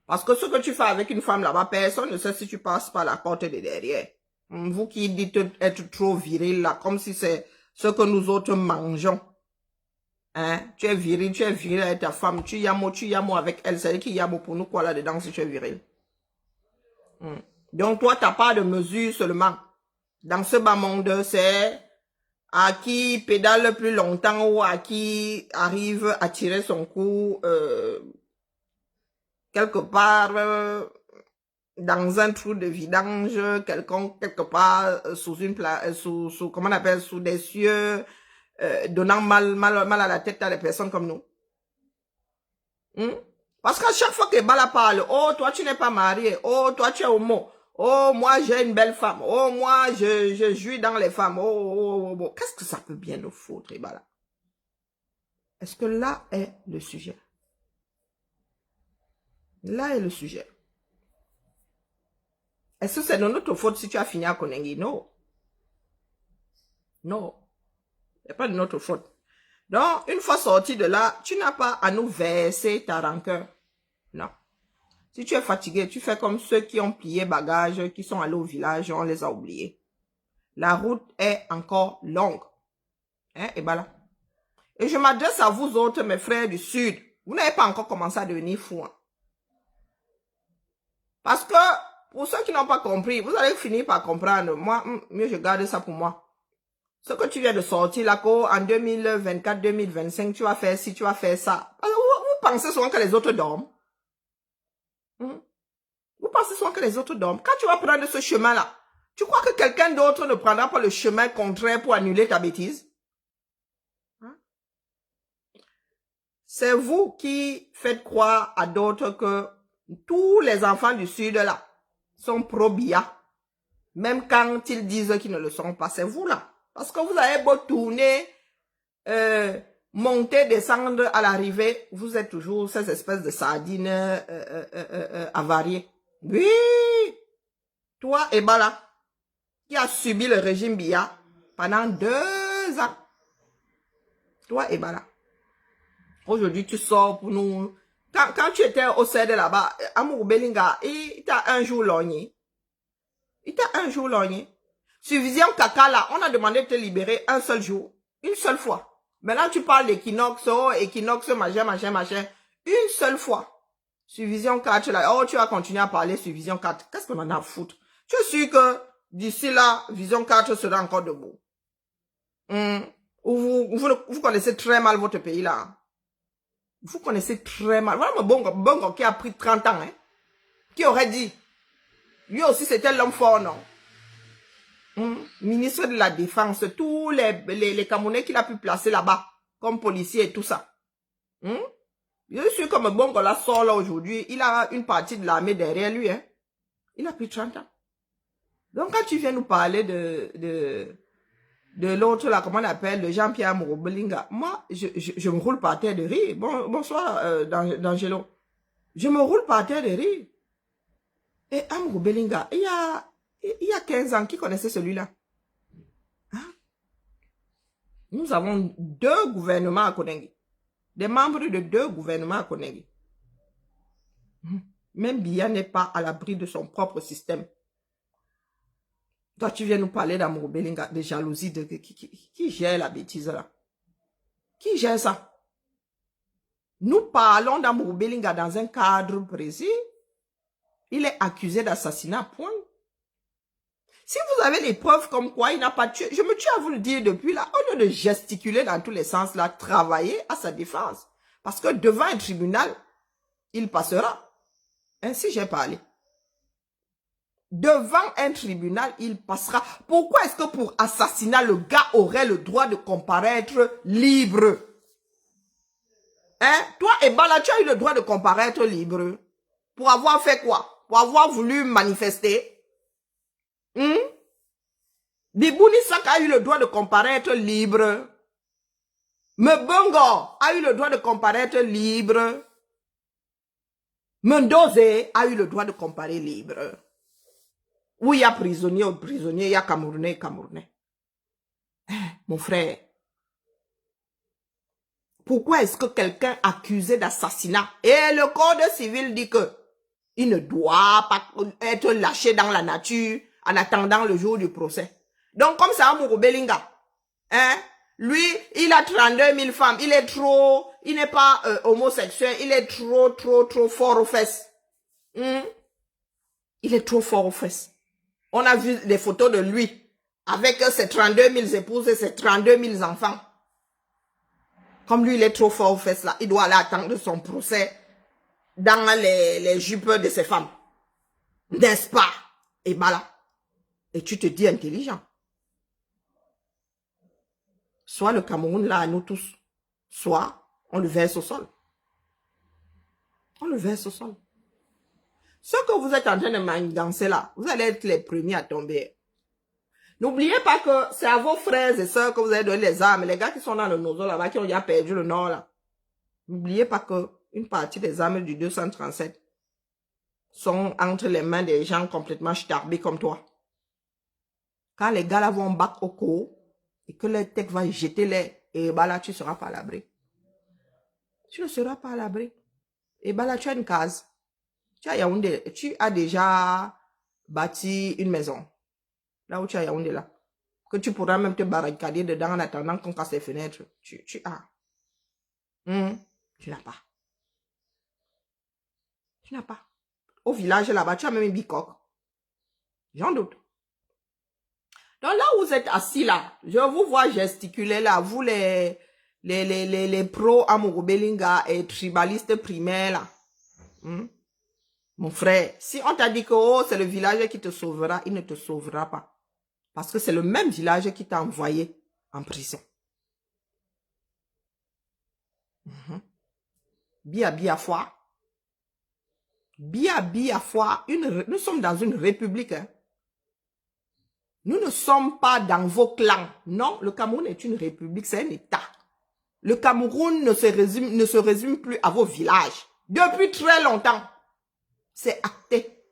Parce que ce que tu fais avec une femme là-bas, personne ne sait si tu passes par la porte de derrière. Vous qui dites être trop viril là, comme si c'est ce que nous autres mangeons. Hein? Tu es viril avec ta femme, tu yamo avec elle, c'est elle qui yamo pour nous quoi là-dedans si tu es viril. Donc toi, t'as pas de mesure seulement. Dans ce bas monde, c'est à qui pédale plus longtemps ou à qui arrive à tirer son coup quelque part dans un trou de vidange, quelque part sous une sous comment on appelle, sous des cieux, donnant mal à la tête à des personnes comme nous. Parce qu'à chaque fois que Bala parle, oh, toi, tu n'es pas marié, oh, toi, tu es homo, oh, moi, j'ai une belle femme, oh, moi, je jouis dans les femmes, oh. Qu'est-ce que ça peut bien nous foutre, Bala? Est-ce que là est le sujet? Là est le sujet. Est-ce que c'est de notre faute si tu as fini à Konengi? Non. Non. C'est pas de notre faute. Donc, une fois sorti de là, tu n'as pas à nous verser ta rancœur. Non. Si tu es fatigué, tu fais comme ceux qui ont plié bagages, qui sont allés au village, on les a oubliés. La route est encore longue. Hein, et voilà. Et je m'adresse à vous autres, mes frères du Sud. Vous n'avez pas encore commencé à devenir fous. Hein. Parce que, pour ceux qui n'ont pas compris, vous allez finir par comprendre. Moi, mieux je garde ça pour moi. Ce que tu viens de sortir là, en 2024, 2025, tu vas faire ci, tu vas faire ça. Alors, vous pensez souvent que les autres dorment. Vous pensez souvent que les autres dorment. Quand tu vas prendre ce chemin-là, tu crois que quelqu'un d'autre ne prendra pas le chemin contraire pour annuler ta bêtise? C'est vous qui faites croire à d'autres que tous les enfants du Sud là sont pro-Biya. Même quand ils disent qu'ils ne le sont pas. C'est vous là. Parce que vous avez beau tourner, monter, descendre à l'arrivée, vous êtes toujours ces espèces de sardines avariées. Oui, toi et Bala, qui a subi le régime Biya pendant 2 ans. Toi et Bala. Aujourd'hui, tu sors pour nous. Quand tu étais au CED là-bas, Amour Belinga, il t'a un jour logné. Sur Vision Kaka là, on a demandé de te libérer un seul jour. Une seule fois. Maintenant, tu parles d'équinoxe, équinoxe, machin. Une seule fois. Sur Vision 4 là, oh, tu vas continuer à parler sur Vision 4. Qu'est-ce qu'on en a à foutre? Je suis sûr que d'ici là, Vision 4 sera encore debout. Vous connaissez très mal votre pays là. Vous connaissez très mal. Voilà Bongo qui a pris 30 ans. Hein, qui aurait dit, lui aussi c'était l'homme fort, non? Ministre de la Défense, tous les Camerounais qu'il a pu placer là-bas, comme policier et tout ça. Je suis comme Bongo là sort là aujourd'hui, il a une partie de l'armée derrière lui. Hein. Il a pris 30 ans. Donc quand tu viens nous parler de l'autre là, comment on appelle, de Jean-Pierre Amourou-Belinga, moi, je me roule par terre de rire. Bonsoir, D'Angelo. Je me roule par terre de rire. Et Amourou-Belinga, il y a 15 ans, qui connaissait celui-là? Hein? Nous avons 2 gouvernements à Konengi. Des membres de 2 gouvernements à Konengi. Même Biya n'est pas à l'abri de son propre système. Toi, tu viens nous parler d'Amourou Belinga, de jalousie, qui gère la bêtise là? Qui gère ça? Nous parlons d'Amourou Belinga dans un cadre précis. Il est accusé d'assassinat, point. Si vous avez des preuves comme quoi il n'a pas tué, je me tue à vous le dire depuis là, au lieu de gesticuler dans tous les sens là, travaillez à sa défense. Parce que devant un tribunal, il passera. Ainsi j'ai parlé. Devant un tribunal, il passera. Pourquoi est-ce que pour assassinat, le gars aurait le droit de comparaître libre? Hein? Toi, Ebala, tu as eu le droit de comparaître libre. Pour avoir fait quoi? Pour avoir voulu manifester? Bibouni Sak a eu le droit de comparaître libre. Mbongo a eu le droit de comparaître libre. Mendoze a eu le droit de comparer libre. Où il y a prisonnier, il y a Camerounais. Mon frère, pourquoi est-ce que quelqu'un accusé d'assassinat, et le code civil dit que il ne doit pas être lâché dans la nature en attendant le jour du procès. Donc comme ça, Amourou Belinga, hein, lui, il a 32 000 femmes, il n'est pas homosexuel, il est trop fort aux fesses. Il est trop fort aux fesses. On a vu des photos de lui avec ses 32 000 épouses et ses 32 000 enfants. Comme lui, il est trop fort aux fesses là, il doit aller attendre son procès dans les jupes de ses femmes. N'est-ce pas? Et bah là. Et tu te dis intelligent. Soit le Cameroun là à nous tous, soit on le verse au sol. On le verse au sol. Ce que vous êtes en train de manigancer là, vous allez être les premiers à tomber. N'oubliez pas que c'est à vos frères et sœurs que vous avez donné les armes. Les gars qui sont dans le Nozo là-bas, qui ont déjà perdu le nord là. N'oubliez pas que une partie des armes du 237 sont entre les mains des gens complètement starbés comme toi. Quand les gars là vont battre au cou et que leur tête va jeter l'air, et bah là tu ne seras pas à l'abri. Tu ne seras pas à l'abri. Et bah là tu as une case. Tu as déjà bâti une maison. Là où tu as Yaoundé là. Que tu pourras même te barricader dedans en attendant qu'on casse les fenêtres. Tu as. Tu n'as pas. Tu n'as pas. Au village là-bas, tu as même une bicoque. J'en doute. Donc là où vous êtes assis là, je vous vois gesticuler là, vous les pros Amourou Belinga et tribalistes primaires là. Mon frère, si on t'a dit que oh, c'est le village qui te sauvera, il ne te sauvera pas. Parce que c'est le même village qui t'a envoyé en prison. Bia foi. Bia foi. Nous sommes dans une république. Hein. Nous ne sommes pas dans vos clans. Non, le Cameroun est une république, c'est un État. Le Cameroun ne se résume plus à vos villages. Depuis très longtemps. C'est acté.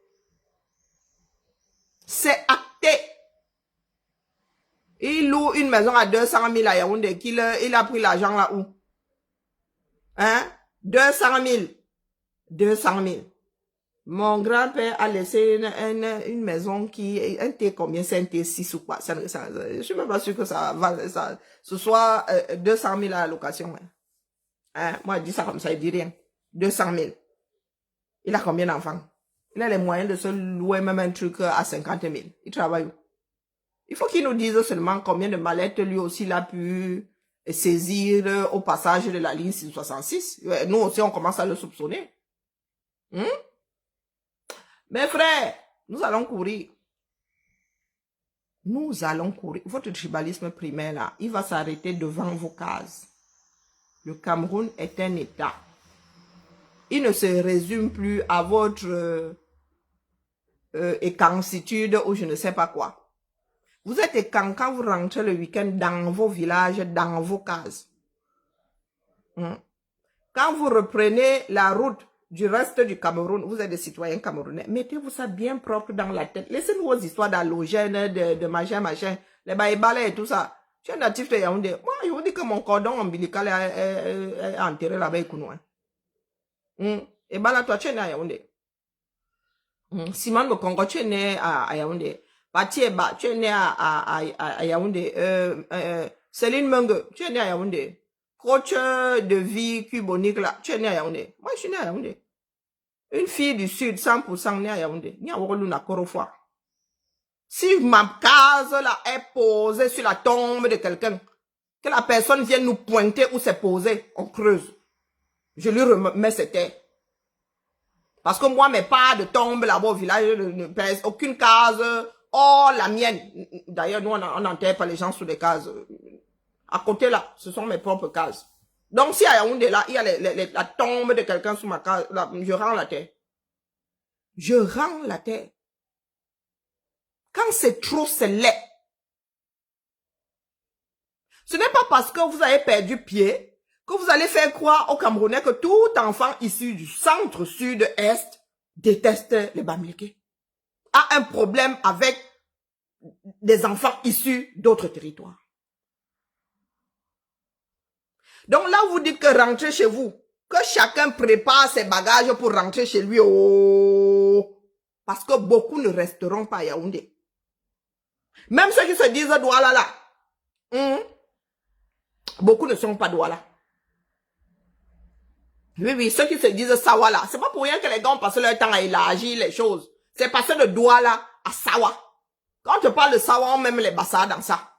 C'est acté. Il loue une maison à 200 000 à Yaoundé. Il a pris l'argent là où? Hein? 200 000. 200 000. Mon grand-père a laissé une maison qui... Un T combien? C'est un T6 ou quoi? Je suis même pas sûr que ce soit 200 000 à la location. Hein? Moi, je dis ça comme ça, il dit rien. 200 000. Il a combien d'enfants? Il a les moyens de se louer même un truc à 50 000. Il travaille où? Il faut qu'il nous dise seulement combien de mallettes lui aussi il a pu saisir au passage de la ligne 666. Nous aussi, on commence à le soupçonner. Mes frères, nous allons courir. Nous allons courir. Votre tribalisme primaire, là, il va s'arrêter devant vos cases. Le Cameroun est un État. Il ne se résume plus à votre écancitude ou je ne sais pas quoi. Vous êtes écan quand vous rentrez le week-end dans vos villages, dans vos cases. Quand vous reprenez la route du reste du Cameroun, vous êtes des citoyens camerounais, mettez-vous ça bien propre dans la tête. Laissez-nous vos histoires d'allogène, de machin, les baïbalais et tout ça. Je suis un natif de Yaoundé. Moi, je vous dis que mon cordon ombilical est enterré là-bas, Kounoua. Et bah là, toi, tu es né à Yaoundé. Simon Mokongo, tu es né à Yaoundé. Pati Eba, tu es né à Yaoundé. Céline Menge, tu es né à Yaoundé. Coach de vie cubonique là, tu es né à Yaoundé. Moi, je suis né à Yaoundé. Une fille du Sud, 100% née à Yaoundé. Ni à Woroluna Korofwa. Si ma case là est posée sur la tombe de quelqu'un, que la personne vienne nous pointer où c'est posé, on creuse. Je lui remets ses terres. Parce que moi, mes pas de tombe là-bas au village ne pèsent aucune case. Oh, la mienne. D'ailleurs, nous, on n'enterre pas les gens sous les cases. À côté là, ce sont mes propres cases. Donc, si à Yaoundé là, il y a la tombe de quelqu'un sous ma case, là, je rends la terre. Je rends la terre. Quand c'est trop, c'est laid. Ce n'est pas parce que vous avez perdu pied que vous allez faire croire aux Camerounais que tout enfant issu du centre, sud, est déteste les Bamileke. A un problème avec des enfants issus d'autres territoires. Donc là, vous dites que rentrez chez vous, que chacun prépare ses bagages pour rentrer chez lui. Oh, parce que beaucoup ne resteront pas à Yaoundé. Même ceux qui se disent Douala là, beaucoup ne sont pas Douala. Oui, ceux qui se disent Sawa là, c'est pas pour rien que les gars ont passé leur temps à élargir les choses. C'est passé de Douala à Sawa. Quand je parle de Sawa, on met les Bassa dans ça.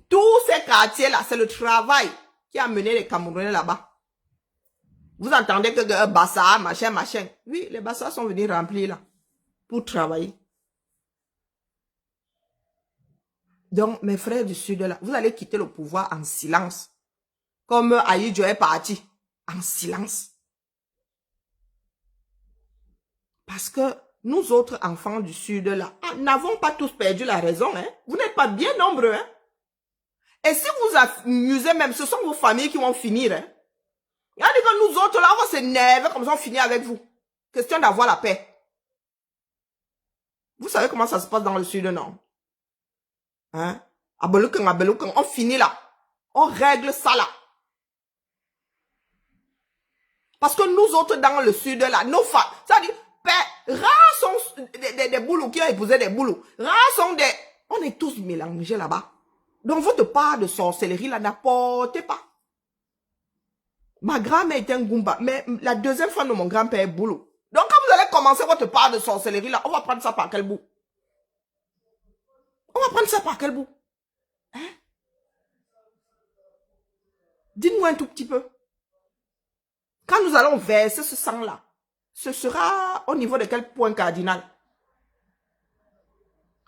Tous ces quartiers-là, c'est le travail qui a mené les Camerounais là-bas. Vous entendez que Bassa, machin. Oui, les Bassa sont venus remplir là, pour travailler. Donc, mes frères du Sud là, vous allez quitter le pouvoir en silence. Comme Aïdjo est parti, en silence. Parce que nous autres enfants du Sud là, n'avons pas tous perdu la raison. Hein? Vous n'êtes pas bien nombreux. Hein? Et si vous amusez même, ce sont vos familles qui vont finir. Hein? Regardez que nous autres là, on va s'énerver comme ça, on finit avec vous. Question d'avoir la paix. Vous savez comment ça se passe dans le Sud, non? Hein? Abeloukan, on finit là. On règle ça là. Parce que nous autres dans le Sud là, nos femmes, ça dit, rares sont des boulous qui ont épousé des boulous. Rares sont des... On est tous mélangés là-bas. Donc votre part de sorcellerie là, n'apportez pas. Ma grand-mère était un Goumba, mais la deuxième femme de mon grand-père est boulot. Donc quand vous allez commencer votre part de sorcellerie là, on va prendre ça par quel bout? On va prendre ça par quel bout? Hein? Dites-moi un tout petit peu. Quand nous allons verser ce sang-là, ce sera au niveau de quel point cardinal?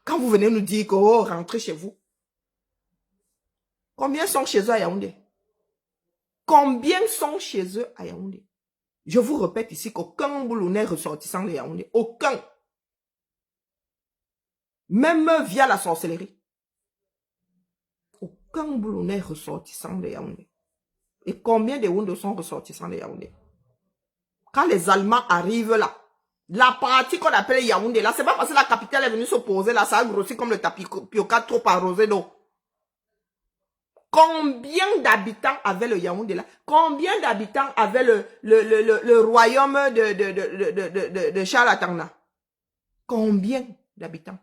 Quand vous venez nous dire que oh, rentrez chez vous. Combien sont chez eux à Yaoundé? Combien sont chez eux à Yaoundé? Je vous répète ici qu'aucun boulot n'est ressortissant de Yaoundé. Aucun. Même via la sorcellerie. Aucun boulot n'est ressortissant de Yaoundé. Et combien de Yaoundé sont ressortissants de Yaoundé? Quand les Allemands arrivent là, la partie qu'on appelle Yaoundé là, c'est pas parce que la capitale est venue s'opposer là, ça a grossi comme le tapioca trop arrosé d'eau. Combien d'habitants avait le Yaoundé là? Combien d'habitants avait le royaume de Charles Atangna? Combien d'habitants?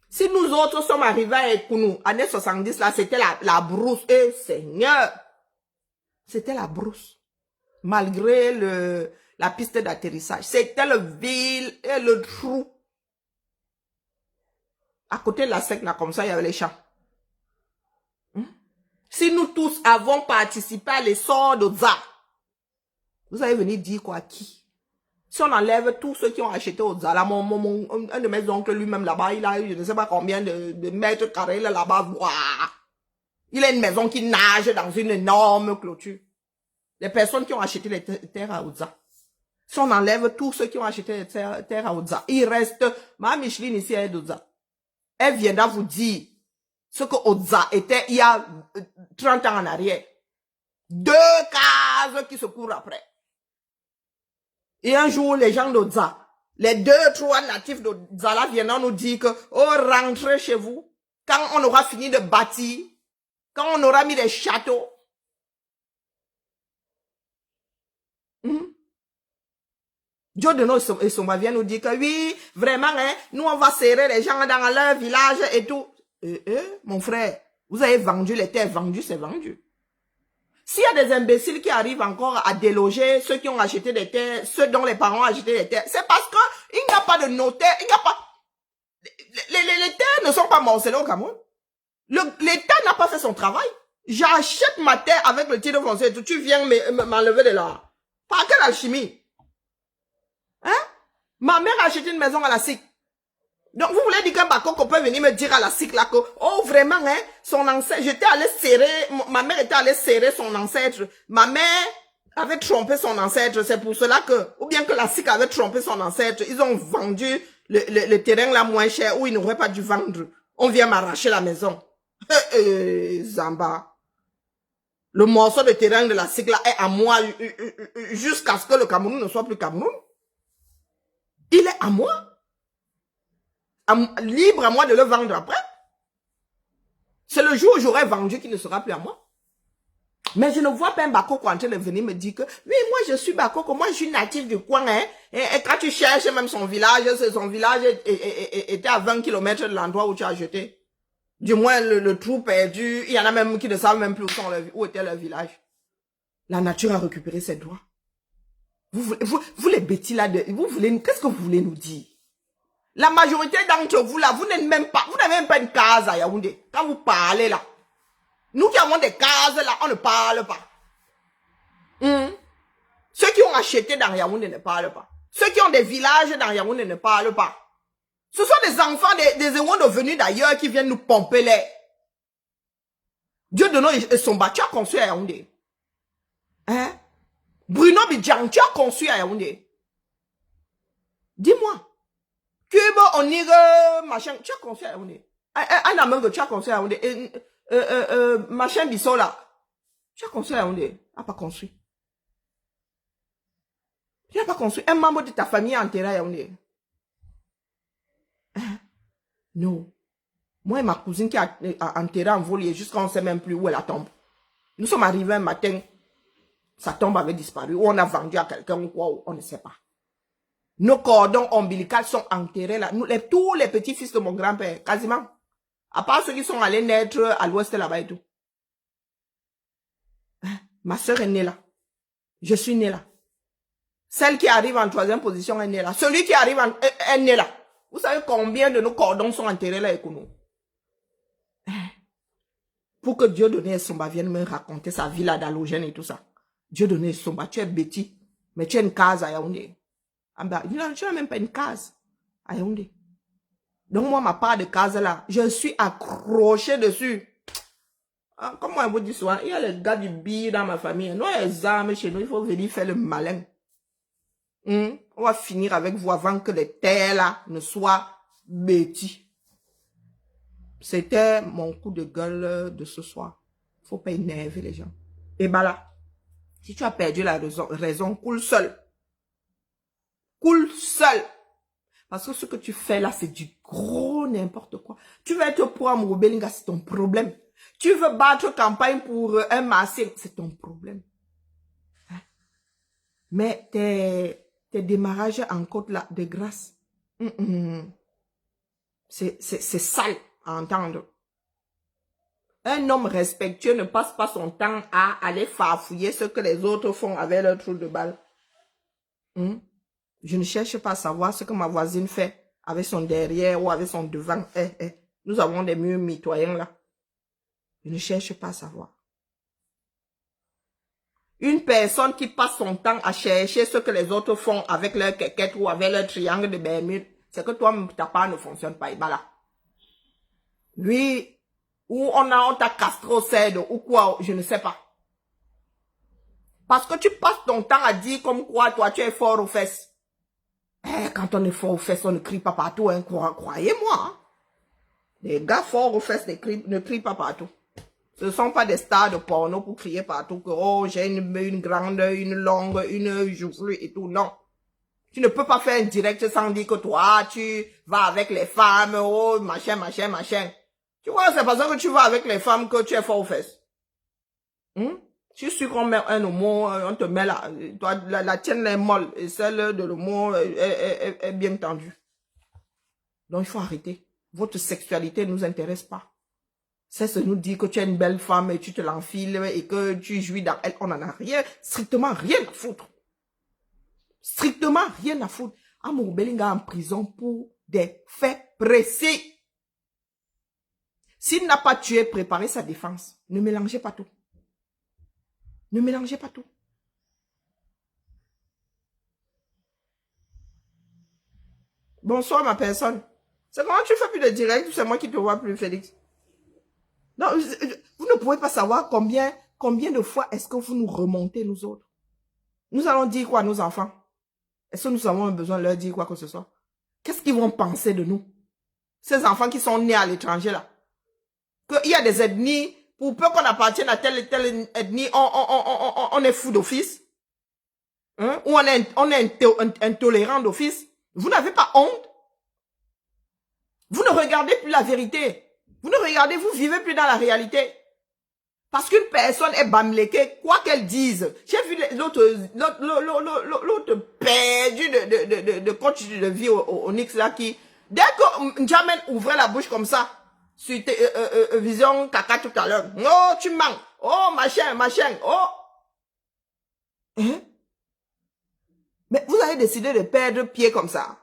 Si nous autres sommes arrivés à Ekounou, années 70 là, c'était la brousse. Eh Seigneur! C'était la brousse. Malgré la piste d'atterrissage. C'était le ville et le trou. À côté de la SEC, là, comme ça, il y avait les champs. Si nous tous avons participé à l'essor d'Oza, vous allez venir dire quoi à qui? Si on enlève tous ceux qui ont acheté Oza, là, un de mes oncles lui-même là-bas, il a eu, je ne sais pas combien de mètres carrés là-bas. Il a une maison qui nage dans une énorme clôture. Les personnes qui ont acheté les terres à Oza. Si on enlève tous ceux qui ont acheté les terres à Oza, il reste, ma Micheline ici, elle est d'Oza. Elle viendra vous dire ce que Oza était il y a 30 ans en arrière. 2 cases qui se courent après. Et un jour, les gens d'Oza, les 2, 3 natifs d'Oza là viendront nous dire que, oh, rentrez chez vous. Quand on aura fini de bâtir, quand on aura mis des châteaux. Dieu de nos et Somba vient nous dire que oui, vraiment, hein, nous on va serrer les gens dans leur village et tout. Mon frère, vous avez vendu les terres, vendu, c'est vendu. S'il y a des imbéciles qui arrivent encore à déloger ceux qui ont acheté des terres, ceux dont les parents ont acheté des terres, c'est parce que il n'y a pas de notaire, il n'y a pas... Les terres ne sont pas morcelées au Cameroun. L'État n'a pas fait son travail. J'achète ma terre avec le titre foncier, tu viens m'enlever de là. Par quelle alchimie? Hein? Ma mère a acheté une maison à la SIC. Donc, vous voulez dire qu'un Bakoko peut venir me dire à la SIC là que, oh, vraiment, hein, son ancêtre, j'étais allé serrer, ma mère était allée serrer son ancêtre. Ma mère avait trompé son ancêtre. C'est pour cela que, ou bien que la SIC avait trompé son ancêtre. Ils ont vendu le terrain là moins cher où ils n'auraient pas dû vendre. On vient m'arracher la maison. Zamba. Le morceau de terrain de la SIC là est à moi jusqu'à ce que le Cameroun ne soit plus Cameroun. Il est à moi. Libre à moi de le vendre après. C'est le jour où j'aurai vendu qu'il ne sera plus à moi. Mais je ne vois pas un Bakoko en train de venir me dire que, oui, moi je suis Bakoko, moi je suis natif du coin, hein. Et quand tu cherches même son village était à 20 km de l'endroit où tu as jeté. Du moins, le trou perdu, il y en a même qui ne savent même plus où était leur village. La nature a récupéré ses droits. Vous les bêtis là, qu'est-ce que vous voulez nous dire? La majorité d'entre vous là, vous n'avez même pas une case à Yaoundé. Quand vous parlez là, nous qui avons des cases là, on ne parle pas. Ceux qui ont acheté dans Yaoundé ne parlent pas. Ceux qui ont des villages dans Yaoundé ne parlent pas. Ce sont des enfants des Ewondo venus d'ailleurs qui viennent nous pomper l'air. Dieu de nous et son bas, tu as construit à Yaoundé. Hein? Bruno Bidjan, tu as construit à Yaoundé. Dis-moi. Cuba, Onire, machin, tu as construit à Yaoundé. Un amant que tu as construit à Yaoundé. Machin Bissola. Tu as construit à Yaoundé. Tu n'as pas construit. Tu n'as pas construit. Un membre de ta famille est enterré à Yaoundé. Non. Moi et ma cousine qui a enterré en volier jusqu'à on ne sait même plus où est la tombe. Nous sommes arrivés un matin, sa tombe avait disparu, ou on a vendu à quelqu'un ou quoi, on ne sait pas. Nos cordons ombilicaux sont enterrés là. Tous les petits-fils de mon grand-père, quasiment. À part ceux qui sont allés naître à l'ouest là-bas et tout. Ma soeur est née là. Je suis née là. Celle qui arrive en 3e position est née là. Celui qui arrive est né là. Vous savez combien de nos cordons sont enterrés là avec nous? Pour que Dieu donné Somba vienne me raconter sa vie là d'halogène et tout ça. Dieu donné Somba, tu es bêtis, mais tu as une case à Yaoundé. Tu n'as même pas une case à Yaoundé. Donc moi, ma part de case là, je suis accroché dessus. Comment on vous dit souvent, il y a les gars du billet dans ma famille. Nous, les armes chez nous, il faut venir faire le malin. On va finir avec vous avant que les terres là ne soient bêtis. C'était mon coup de gueule de ce soir. Faut pas énerver les gens. Et bah là, si tu as perdu la raison, coule seul. Coule seul. Parce que ce que tu fais là, c'est du gros n'importe quoi. Tu veux être pour un Moubelinga, c'est ton problème. Tu veux battre campagne pour un Massé, c'est ton problème. Hein? Mais tes démarrages en côte là, de grâce, c'est sale à entendre. Un homme respectueux ne passe pas son temps à aller farfouiller ce que les autres font avec leur trou de balle. Je ne cherche pas à savoir ce que ma voisine fait avec son derrière ou avec son devant. Nous avons des murs mitoyens là. Je ne cherche pas à savoir. Une personne qui passe son temps à chercher ce que les autres font avec leur quéquette ou avec leur triangle de Bermude, c'est que toi, ta part ne fonctionne pas. Et voilà. Lui, ou on t'a castré au cèdre ou quoi, je ne sais pas. Parce que tu passes ton temps à dire comme quoi, toi, tu es fort aux fesses. Quand on est fort aux fesses, on ne crie pas partout, hein, croyez-moi. Hein. Les gars forts aux fesses ne crient pas partout. Ce ne sont pas des stars de porno pour crier partout que, oh, j'ai une grande, une longue, une joufflue et tout. Non. Tu ne peux pas faire un direct sans dire que toi, tu vas avec les femmes, oh, machin, machin, machin. Tu vois, c'est parce que tu vas avec les femmes que tu es fort aux fesses. Tu suis qu'on met un homo, on te met là. Toi, la tienne est molle et celle de l'homo est bien tendue. Donc, il faut arrêter. Votre sexualité ne nous intéresse pas. C'est nous dire que tu es une belle femme et tu te l'enfiles et que tu jouis dans elle. On n'en a rien, strictement rien à foutre. Strictement rien à foutre. Amour Bellinga en prison pour des faits précis. S'il n'a pas tué, préparé sa défense. Ne mélangez pas tout. Ne mélangez pas tout. Bonsoir ma personne. C'est comment tu fais plus de direct ou c'est moi qui te vois plus, Félix? Non, vous ne pouvez pas savoir combien de fois est-ce que vous nous remontez, nous autres. Nous allons dire quoi à nos enfants? Est-ce que nous avons besoin de leur dire quoi que ce soit? Qu'est-ce qu'ils vont penser de nous? Ces enfants qui sont nés à l'étranger là. Qu'il y a des ethnies, pour peu qu'on appartienne à telle et telle ethnie, on est fou d'office. Hein? Ou on est intolérant d'office. Vous n'avez pas honte? Vous ne regardez plus la vérité. Vous ne regardez, vous vivez plus dans la réalité. Parce qu'une personne est bamléquée, quoi qu'elle dise. J'ai vu l'autre perdu de coach de vie au Nix là qui, dès que Njamen ouvrait la bouche comme ça, sur vision caca tout à l'heure. Oh, tu manques. Oh, machin. Oh. Hein? Mais vous avez décidé de perdre pied comme ça.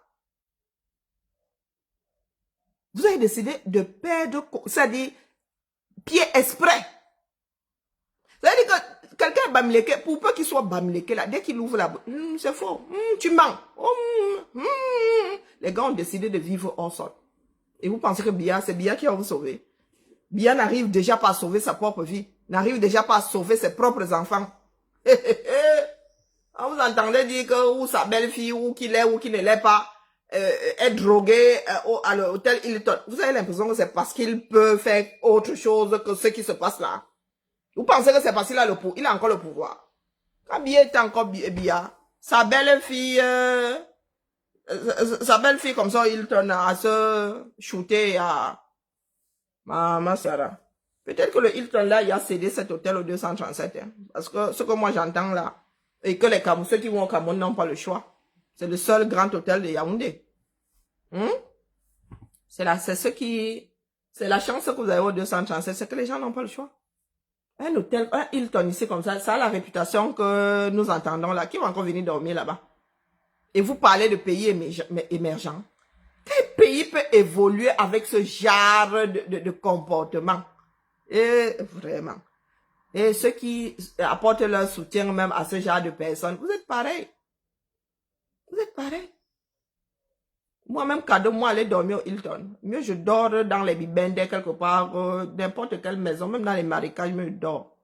Vous avez décidé de perdre, c'est-à-dire, pied exprès. C'est-à-dire que quelqu'un est bamléqué, pour peu qu'il soit bamléqué là, dès qu'il ouvre la bouche, c'est faux, tu mens. Les gars ont décidé de vivre hors sol. Et vous pensez que Bia, c'est Bia qui va vous sauver. Bia n'arrive déjà pas à sauver sa propre vie, n'arrive déjà pas à sauver ses propres enfants. Vous entendez dire que ou sa belle-fille, ou qu'il est, ou qu'il ne l'est pas, est drogué à l'hôtel Hilton. Vous avez l'impression que c'est parce qu'il peut faire autre chose que ce qui se passe là. Vous pensez que c'est parce qu'il a il a encore le pouvoir. Quand Bia est encore Bia, sa belle-fille comme ça, Hilton a se shooter à ma Sarah. Peut-être que le Hilton là, il a cédé cet hôtel au 237. Hein, parce que ce que moi j'entends là, et que ceux qui vont au Cameroun n'ont pas le choix. C'est le seul grand hôtel de Yaoundé. C'est la chance que vous avez au 237, c'est que les gens n'ont pas le choix. Un hôtel, un Hilton ici comme ça a la réputation que nous entendons là. Qui va encore venir dormir là-bas? Et vous parlez de pays émergents. Quel pays peut évoluer avec ce genre de comportement? Et vraiment. Et ceux qui apportent leur soutien même à ce genre de personnes, vous êtes pareil. Vous êtes pareil. Moi-même, cadeau, moi, aller dormir au Hilton. Mieux, je dors dans les bibendés quelque part, n'importe quelle maison, même dans les marécages, mieux, je dors.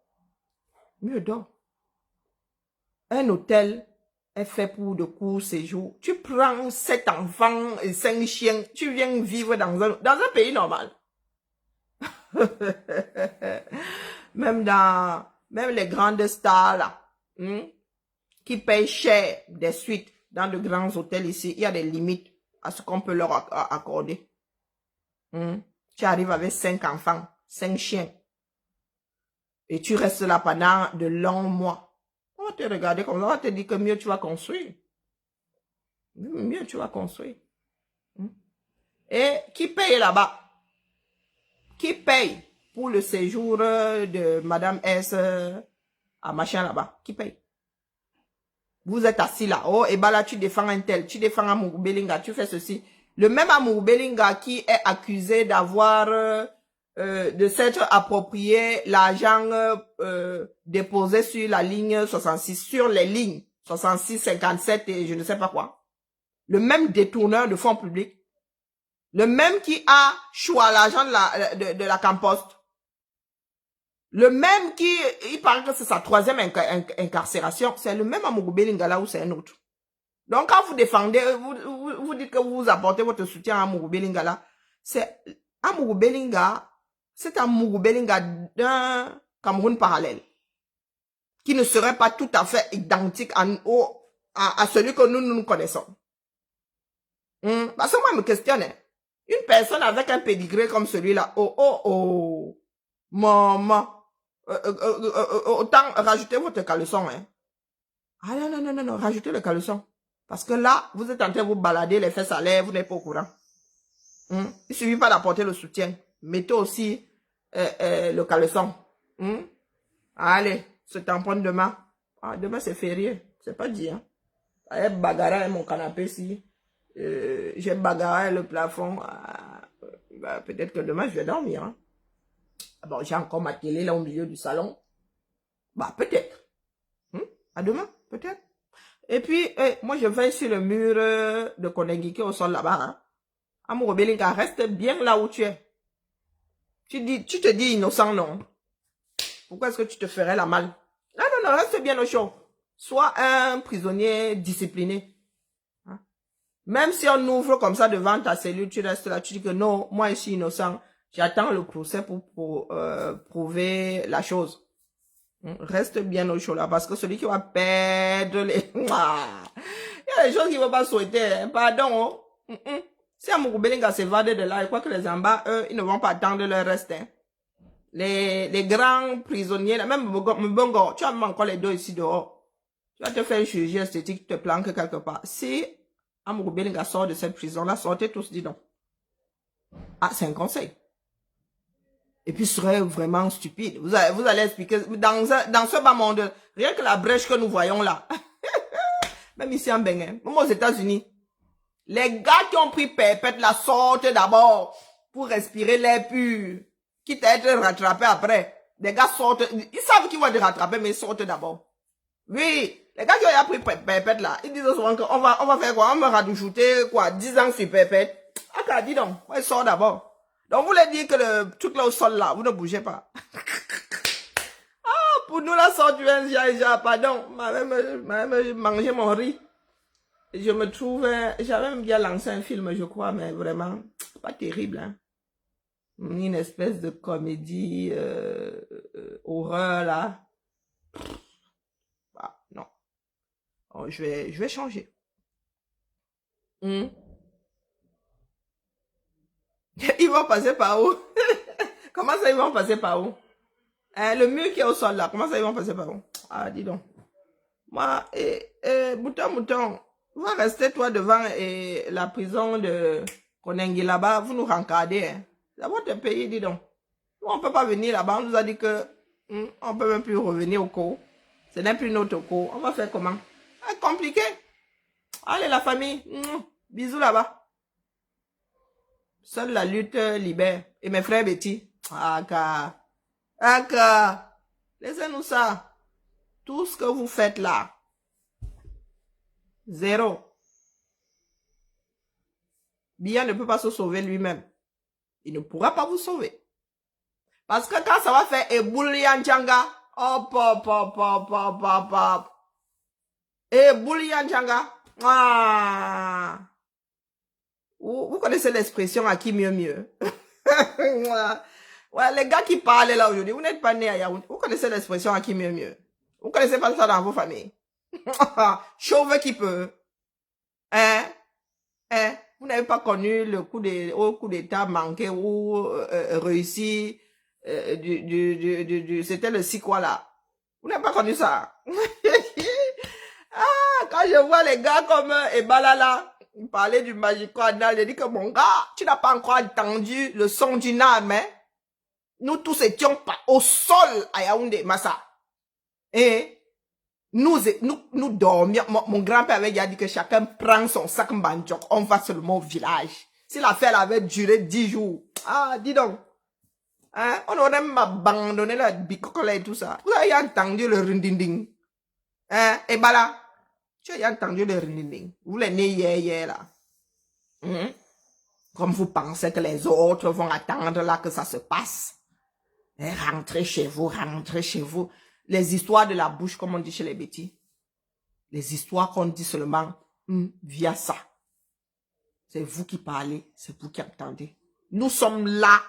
Mieux, je dors. Un hôtel est fait pour de courts séjours. Tu prends 7 enfants et 5 chiens, tu viens vivre dans un pays normal. Même les grandes stars, là, qui payent cher des suites dans de grands hôtels ici, il y a des limites à ce qu'on peut leur accorder. Tu arrives avec 5 enfants, 5 chiens. Et tu restes là pendant de longs mois. On va te regarder comme ça, on va te dire que mieux tu vas construire. Mieux tu vas construire. Et qui paye là-bas? Qui paye pour le séjour de Madame S à machin là-bas? Qui paye? Vous êtes assis là. Oh, et bah là, tu défends un tel. Tu défends un Belinga. Tu fais ceci. Le même Amourou Belinga qui est accusé d'avoir, de s'être approprié l'argent déposé sur la ligne 66, sur les lignes 66, 57 et je ne sais pas quoi. Le même détourneur de fonds publics. Le même qui a choisi l'argent de la Camposte. Le même qui, il paraît que c'est sa 3e incarcération. C'est le même Amourou Belinga là ou c'est un autre. Donc, quand vous défendez, vous dites que vous apportez votre soutien à Amourou Belinga là, c'est Amourou Belinga, c'est Amourou Belinga d'un Cameroun parallèle, qui ne serait pas tout à fait identique à celui que nous connaissons. Parce que moi, je me questionne, hein. Une personne avec un pédigré comme celui-là, maman, autant rajouter votre caleçon, hein. Ah non, rajoutez le caleçon. Parce que là, vous êtes en train de vous balader les fesses à l'air, vous n'êtes pas au courant. Il suffit pas d'apporter le soutien. Mettez aussi le caleçon. Allez, se tamponne demain. Ah, demain c'est férié, c'est pas dit. Hein. J'ai bagarré mon canapé ici. J'ai bagarré le plafond. Bah, peut-être que demain je vais dormir. Hein. Bon, j'ai encore ma télé là au milieu du salon. Bah, peut-être. À demain, peut-être. Et puis, moi, je vais sur le mur de Konengi qui est au sol là-bas. Hein. Amourou Belinga, reste bien là où tu es. Tu te dis innocent, non? Pourquoi est-ce que tu te ferais la malle? Non, reste bien au chaud. Sois un prisonnier discipliné. Hein? Même si on ouvre comme ça devant ta cellule, tu restes là, tu dis que non, moi, je suis innocent. J'attends le procès pour prouver la chose. Reste bien au chaud là, parce que celui qui va perdre les... Il y a des choses qu'il ne va pas souhaiter. Hein. Pardon. Si Amourou Belinga s'évade de là, je crois que les Amba, eux, ils ne vont pas attendre leur reste. Hein. Les grands prisonniers, là, même Mbongo, tu as même encore les deux ici dehors. Tu vas te faire une chirurgie esthétique, tu te planques quelque part. Si Amourou Belinga sort de cette prison-là, sortez tous, dis donc. Ah, c'est un conseil. Et puis, ce serait vraiment stupide. Vous allez expliquer, dans ce bas monde, rien que la brèche que nous voyons là, même ici en Bénin, même aux États-Unis, les gars qui ont pris perpète la sortent d'abord pour respirer l'air pur, quitte à être rattrapés après. Les gars sortent, ils savent qu'ils vont être rattrapés, mais ils sortent d'abord. Oui, les gars qui ont pris perpète là, ils disent souvent qu'on va faire quoi? On va rajouter quoi? 10 ans sur perpète. Ah, dis donc, ils sortent d'abord. Donc, vous voulez dire que le truc là au sol là, vous ne bougez pas. Ah, pour nous la sortie, pardon, m'a même mangé mon riz. Je me trouvais, j'avais même bien lancé un film, je crois, mais vraiment, pas terrible, hein. Une espèce de comédie, horreur, là. Ah, non. Oh, je vais changer. Ils vont passer par où? Comment ça, ils vont passer par où? Le mur qui est au sol, là, comment ça, ils vont passer par où? Ah, dis donc. Moi, Mouton, va rester toi devant la prison de Konengi là-bas, vous nous rencardez. Hein. C'est votre pays, dis donc. Nous, on ne peut pas venir là-bas, on nous a dit que on ne peut même plus revenir au cours. Ce n'est plus notre cours. On va faire comment? C'est compliqué. Allez, la famille, bisous là-bas. Seule la lutte libère. Et mes frères Betty. Laissez-nous ça. Tout ce que vous faites là. Zéro. Biya ne peut pas se sauver lui-même. Il ne pourra pas vous sauver. Parce que quand ça va faire Eboulian Tchanga, hop. Eboulian Tchanga. Ah. Vous connaissez l'expression à qui mieux. Ouais, les gars qui parlent là aujourd'hui, vous n'êtes pas nés à Yaoundé. Vous connaissez l'expression à qui mieux. Vous connaissez pas ça dans vos familles. Chauve qui peut. Vous n'avez pas connu le coup d'état manqué ou réussi c'était le si quoi là. Vous n'avez pas connu ça. Ah, quand je vois les gars comme Ebalala, il parlait du Magico Anal, je dis que mon gars, tu n'as pas encore entendu le son d'une âme, hein. Nous tous étions pas au sol à Yaoundé, Massa. Et nous dormions. Mon grand-père avait dit que chacun prend son sac banjok, on va seulement au village. Si l'affaire avait duré 10 jours. Ah, dis donc. Hein? On aurait même abandonné la bicocola et tout ça. Vous avez entendu le rindinding? Hein? Et bah là, tu as entendu le rindinding. Vous l'avez né hier là. Comme vous pensez que les autres vont attendre là que ça se passe. Et rentrez chez vous, rentrez chez vous. Les histoires de la bouche, comme on dit chez les bêtis. Les histoires qu'on dit seulement via ça. C'est vous qui parlez, c'est vous qui entendez. Nous sommes là,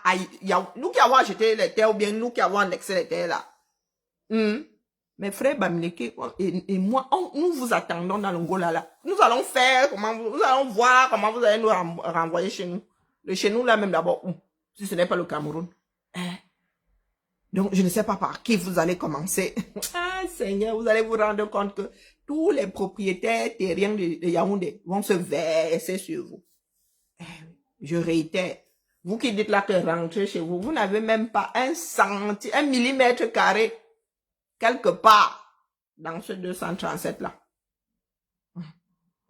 nous qui avons acheté les terres ou bien nous qui avons annexé les terres là. Mes frères Bamileke et moi, nous vous attendons dans l'Angola là. Nous allons faire, nous allons voir comment vous allez nous renvoyer chez nous. Le chez nous là même d'abord, si ce n'est pas le Cameroun. Donc je ne sais pas par qui vous allez commencer. Ah Seigneur, vous allez vous rendre compte que tous les propriétaires terriens de Yaoundé vont se verser sur vous. Je réitère, vous qui dites là que rentrez chez vous, vous n'avez même pas un millimètre carré quelque part dans ce 237 là.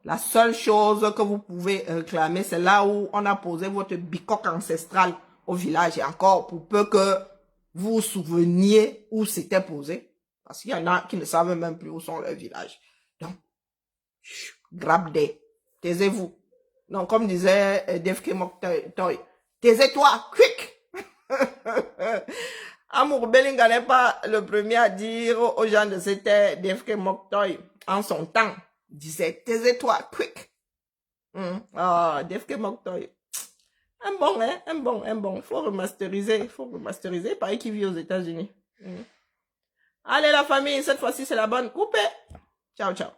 La seule chose que vous pouvez réclamer, c'est là où on a posé votre bicoque ancestral au village. Et encore, pour peu que vous vous souveniez où c'était posé. Parce qu'il y en a qui ne savent même plus où sont leurs villages. Donc, grab des, taisez-vous. Donc, comme disait Defke Moktoy, taisez-toi, quick! Amour Bellinga n'est pas le premier à dire aux gens de cette terre, Defke Moktoy, en son temps, disait, taisez-toi, quick! Defke Moktoy. Un bon. Faut remasteriser. Pareil qui vit aux États-Unis. Allez, la famille, cette fois-ci, c'est la bonne. Coupez. Ciao, ciao.